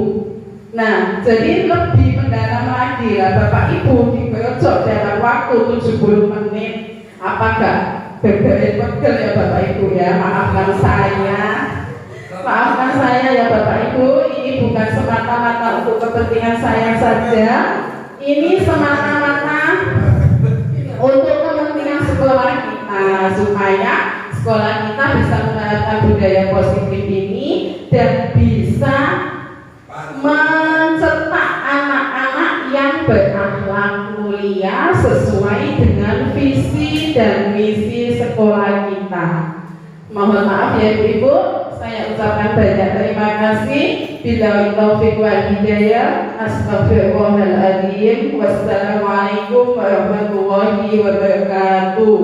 Nah, jadi lebih mendalam lagi ya Bapak Ibu dikerjok dalam waktu 70 menit. Apakah pegel ya Bapak Ibu ya? Maafkan saya ya Bapak Ibu. Ini bukan semata-mata untuk kepentingan saya saja. Ini semata-mata untuk kepentingan sekolah kita supaya sekolah kita bisa menerapkan budaya positif ini dan bisa mencetak anak-anak yang berakhlak mulia sesuai dengan visi dan misi sekolah kita. Mohon maaf ya Ibu, saya ucapkan banyak terima kasih. Billahi taufiq wal hidayah. Astagfirullahaladzim. Wassalamualaikum warahmatullahi wabarakatuh.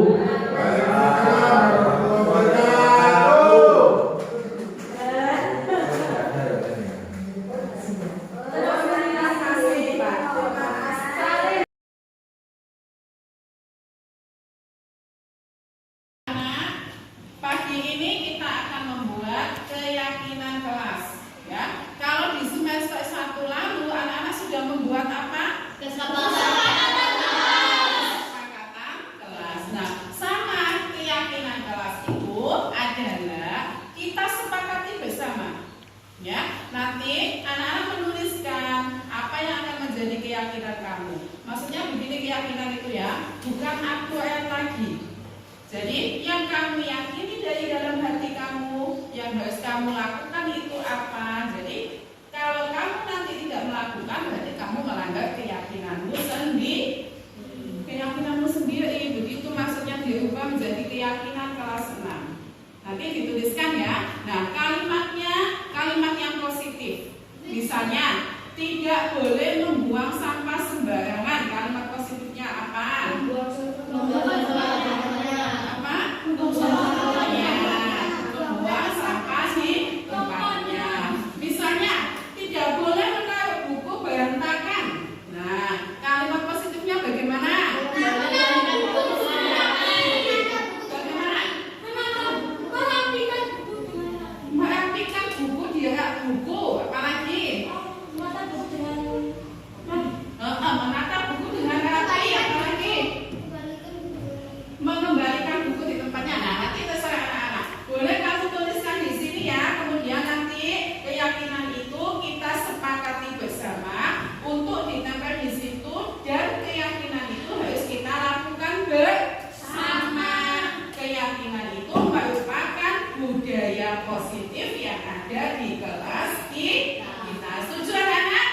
Pagi ini kita akan membuat keyakinan kelas ya. Kalau di semester 1 lalu anak-anak sudah membuat apa? Kesepakatan kelas. Nah, sama keyakinan kelas itu adalah kita sepakati bersama ya. Nanti anak-anak menuliskan apa yang akan menjadi keyakinan kamu. Maksudnya begini keyakinan itu ya, bukan aktual lagi. Jadi yang kamu yakini dari dalam hati kamu, yang harus kamu lakukan itu apa? Jadi kalau kamu nanti tidak melakukan, berarti kamu melanggar keyakinanmu sendiri. Keyakinanmu sendiri, begitu maksudnya dirubah menjadi keyakinan kelas 6. Nanti dituliskan ya. Nah kalimatnya kalimat yang positif. Misalnya tidak boleh membuang sampah sembarangan. Kalimat positifnya apa? Membuang sampah di tempatnya. Misalnya tidak boleh menaruh buku berantakan. Nah, kalimat positifnya bagaimana? Merapikan buku di rak buku. Apalagi? Menata buku dengan rapi. Apalagi? Mengembalikan buku di tempatnya. Nah, nanti terserah anak-anak. Boleh kamu tuliskan di sini ya. Kemudian nanti keyakinan itu kita sepakati bersama untuk ditempel di situ dan keyakinan itu harus kita lakukan bersama. Keyakinan itu merupakan budaya positif yang ada di kelas kita. Setuju anak-anak?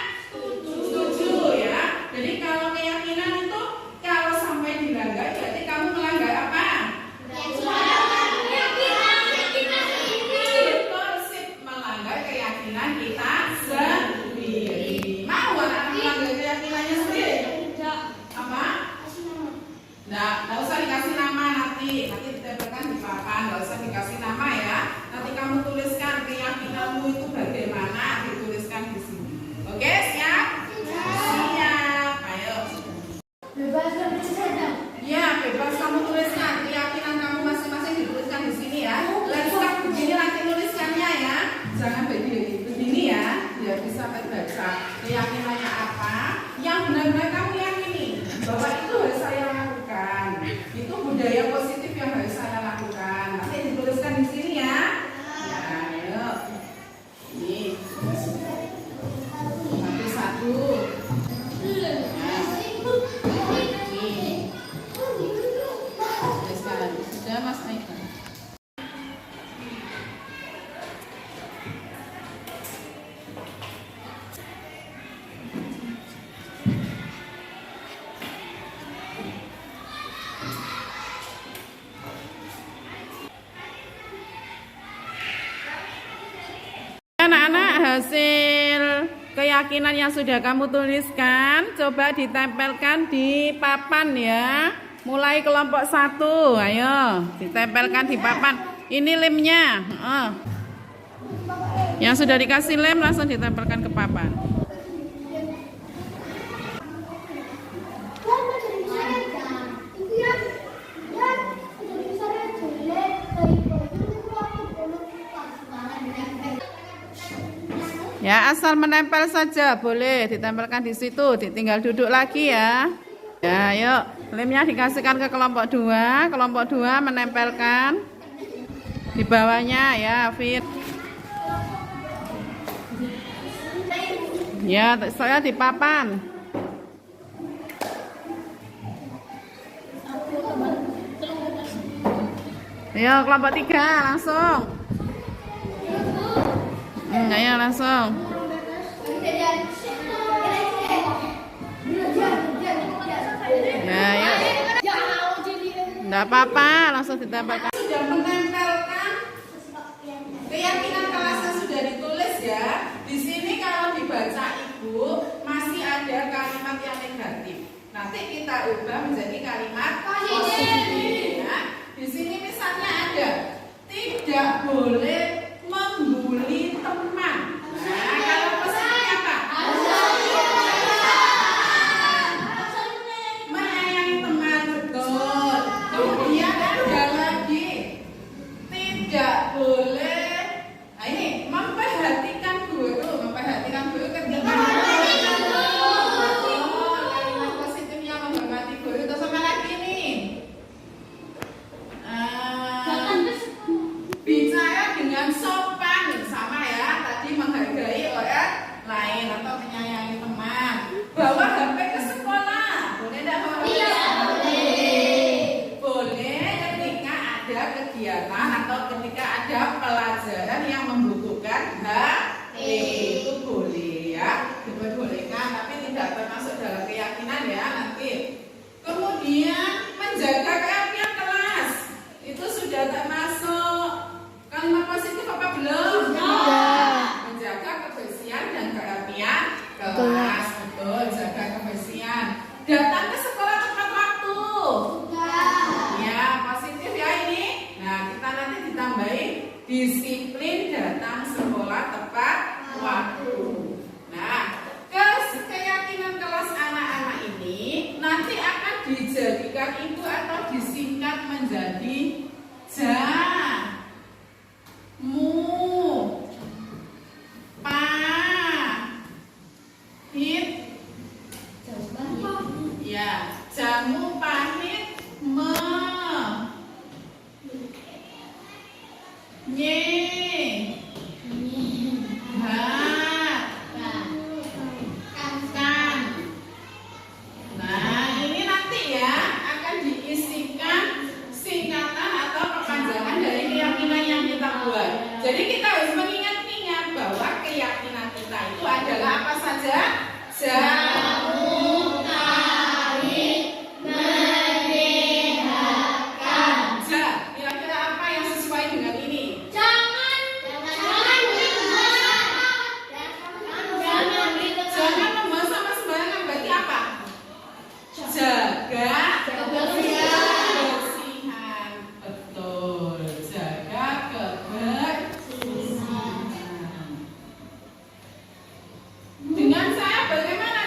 Setuju ya. Jadi kalau keyakinan itu kalau sampai dilanggar berarti kamu melanggar apa? Melanggar keyakinan kita sendiri. Mau anak melanggar keyakinannya sendiri? Apa? Nggak usah dikasih nama nanti ditempelkan di papan, nggak usah dikasih nama ya. Nanti kamu tuliskan keyakinanmu itu bagai hasil keyakinan yang sudah kamu tuliskan coba ditempelkan di papan ya. Mulai kelompok 1, ayo ditempelkan di papan. Ini lemnya. Yang sudah dikasih lem langsung ditempelkan ke papan. Ya, asal menempel saja, boleh ditempelkan di situ, ditinggal duduk lagi ya. Ya, yuk, lemnya dikasihkan ke kelompok 2, kelompok 2 menempelkan di bawahnya ya, Fit. Ya, saya di papan. Ayo, kelompok 3 langsung. Ayo langsung. Ya, ya. Enggak apa-apa, langsung ditempelkan. Sudah menempelkan keyakinan kelasnya sudah ditulis ya. Di sini kalau dibaca Ibu masih ada kalimat yang negatif. Nanti kita ubah menjadi kalimat positif. Ya. Di sini misalnya ada tidak boleh membuli teman. Nah, kalau positifnya apa? Menyayangi teman, betul. Kemudian ada lagi tidak boleh. Nah ini memperhatikan guru, memperhatikan guru ketika kalimat positifnya menghormati guru. Terus apa lagi nih? Bicara dengan sopan, sama ya, tadi menghargai orang lain atau menyayangi teman. Bawa HP ke sekolah, boleh tidak? Iya, boleh. Boleh ketika ada kegiatan atau ketika ada pelajaran yang membutuhkan HP, itu boleh ya, diperbolehkan, tapi tidak termasuk dalam keyakinan ya nanti. Kemudian menjaga kerapian kelas, itu sudah termasuk kalimat positif apa belum? Menjaga kebersihan dan kerapian kelas, betul, jaga kebersihan. Datang ke sekolah tepat waktu. Ya, positif ya ini. Nah, kita nanti ditambahin disiplin datang sekolah tepat waktu. Nah, keyakinan kelas anak-anak ini nanti akan dijadikan Ibu atau disingkat menjadi jamu pahit Nah, ini nanti ya akan diisikan singkatan atau kepanjangan dari keyakinan yang kita buat. Jadi kita harus mengingat-ingat bahwa keyakinan kita itu adalah apa saja? Jamu pahit menyehatkan. Kira-kira apa yang sesuai dengan ini? Jangan membuang sampah sembarangan. Berarti apa? Jaga kebersihan. Betul, jaga kebersihan. Dengan saya bagaimana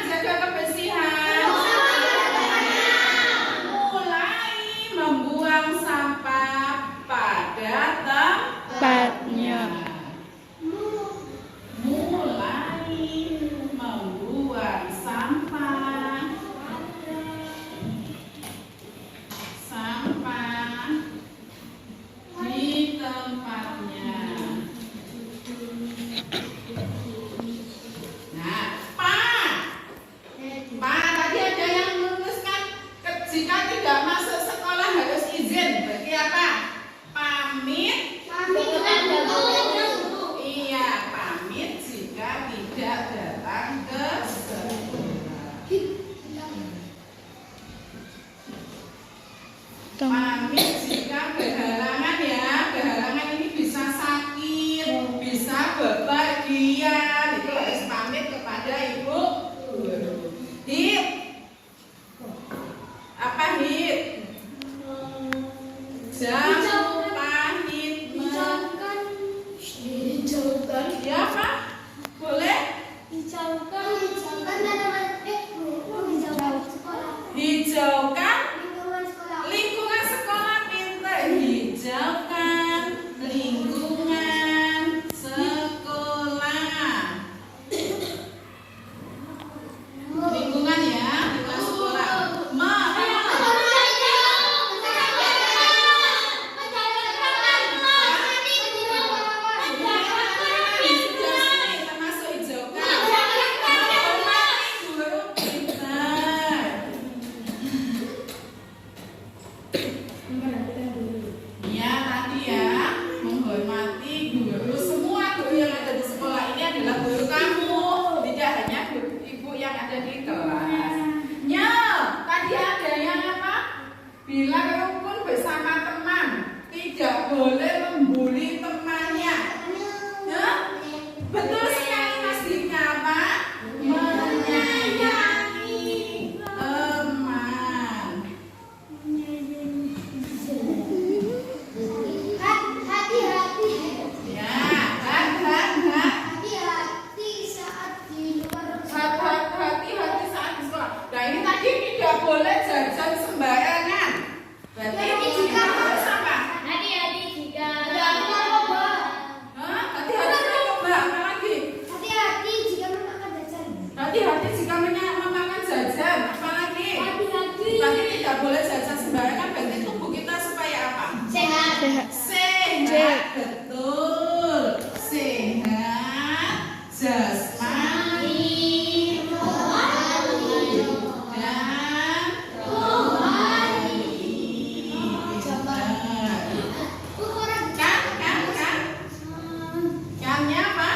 Kebiasaannya apa?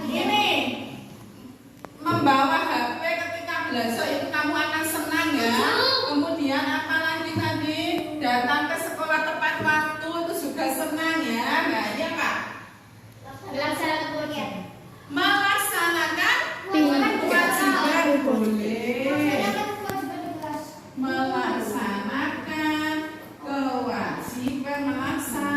Ini membawa HP ketika belajar itu kamu akan senang ya. Kemudian apa lagi tadi? Datang ke sekolah tepat waktu itu juga senang ya. Nah, iya Kak. Melaksanakan kewajiban boleh. Melaksanakan kewajiban, melaksanakan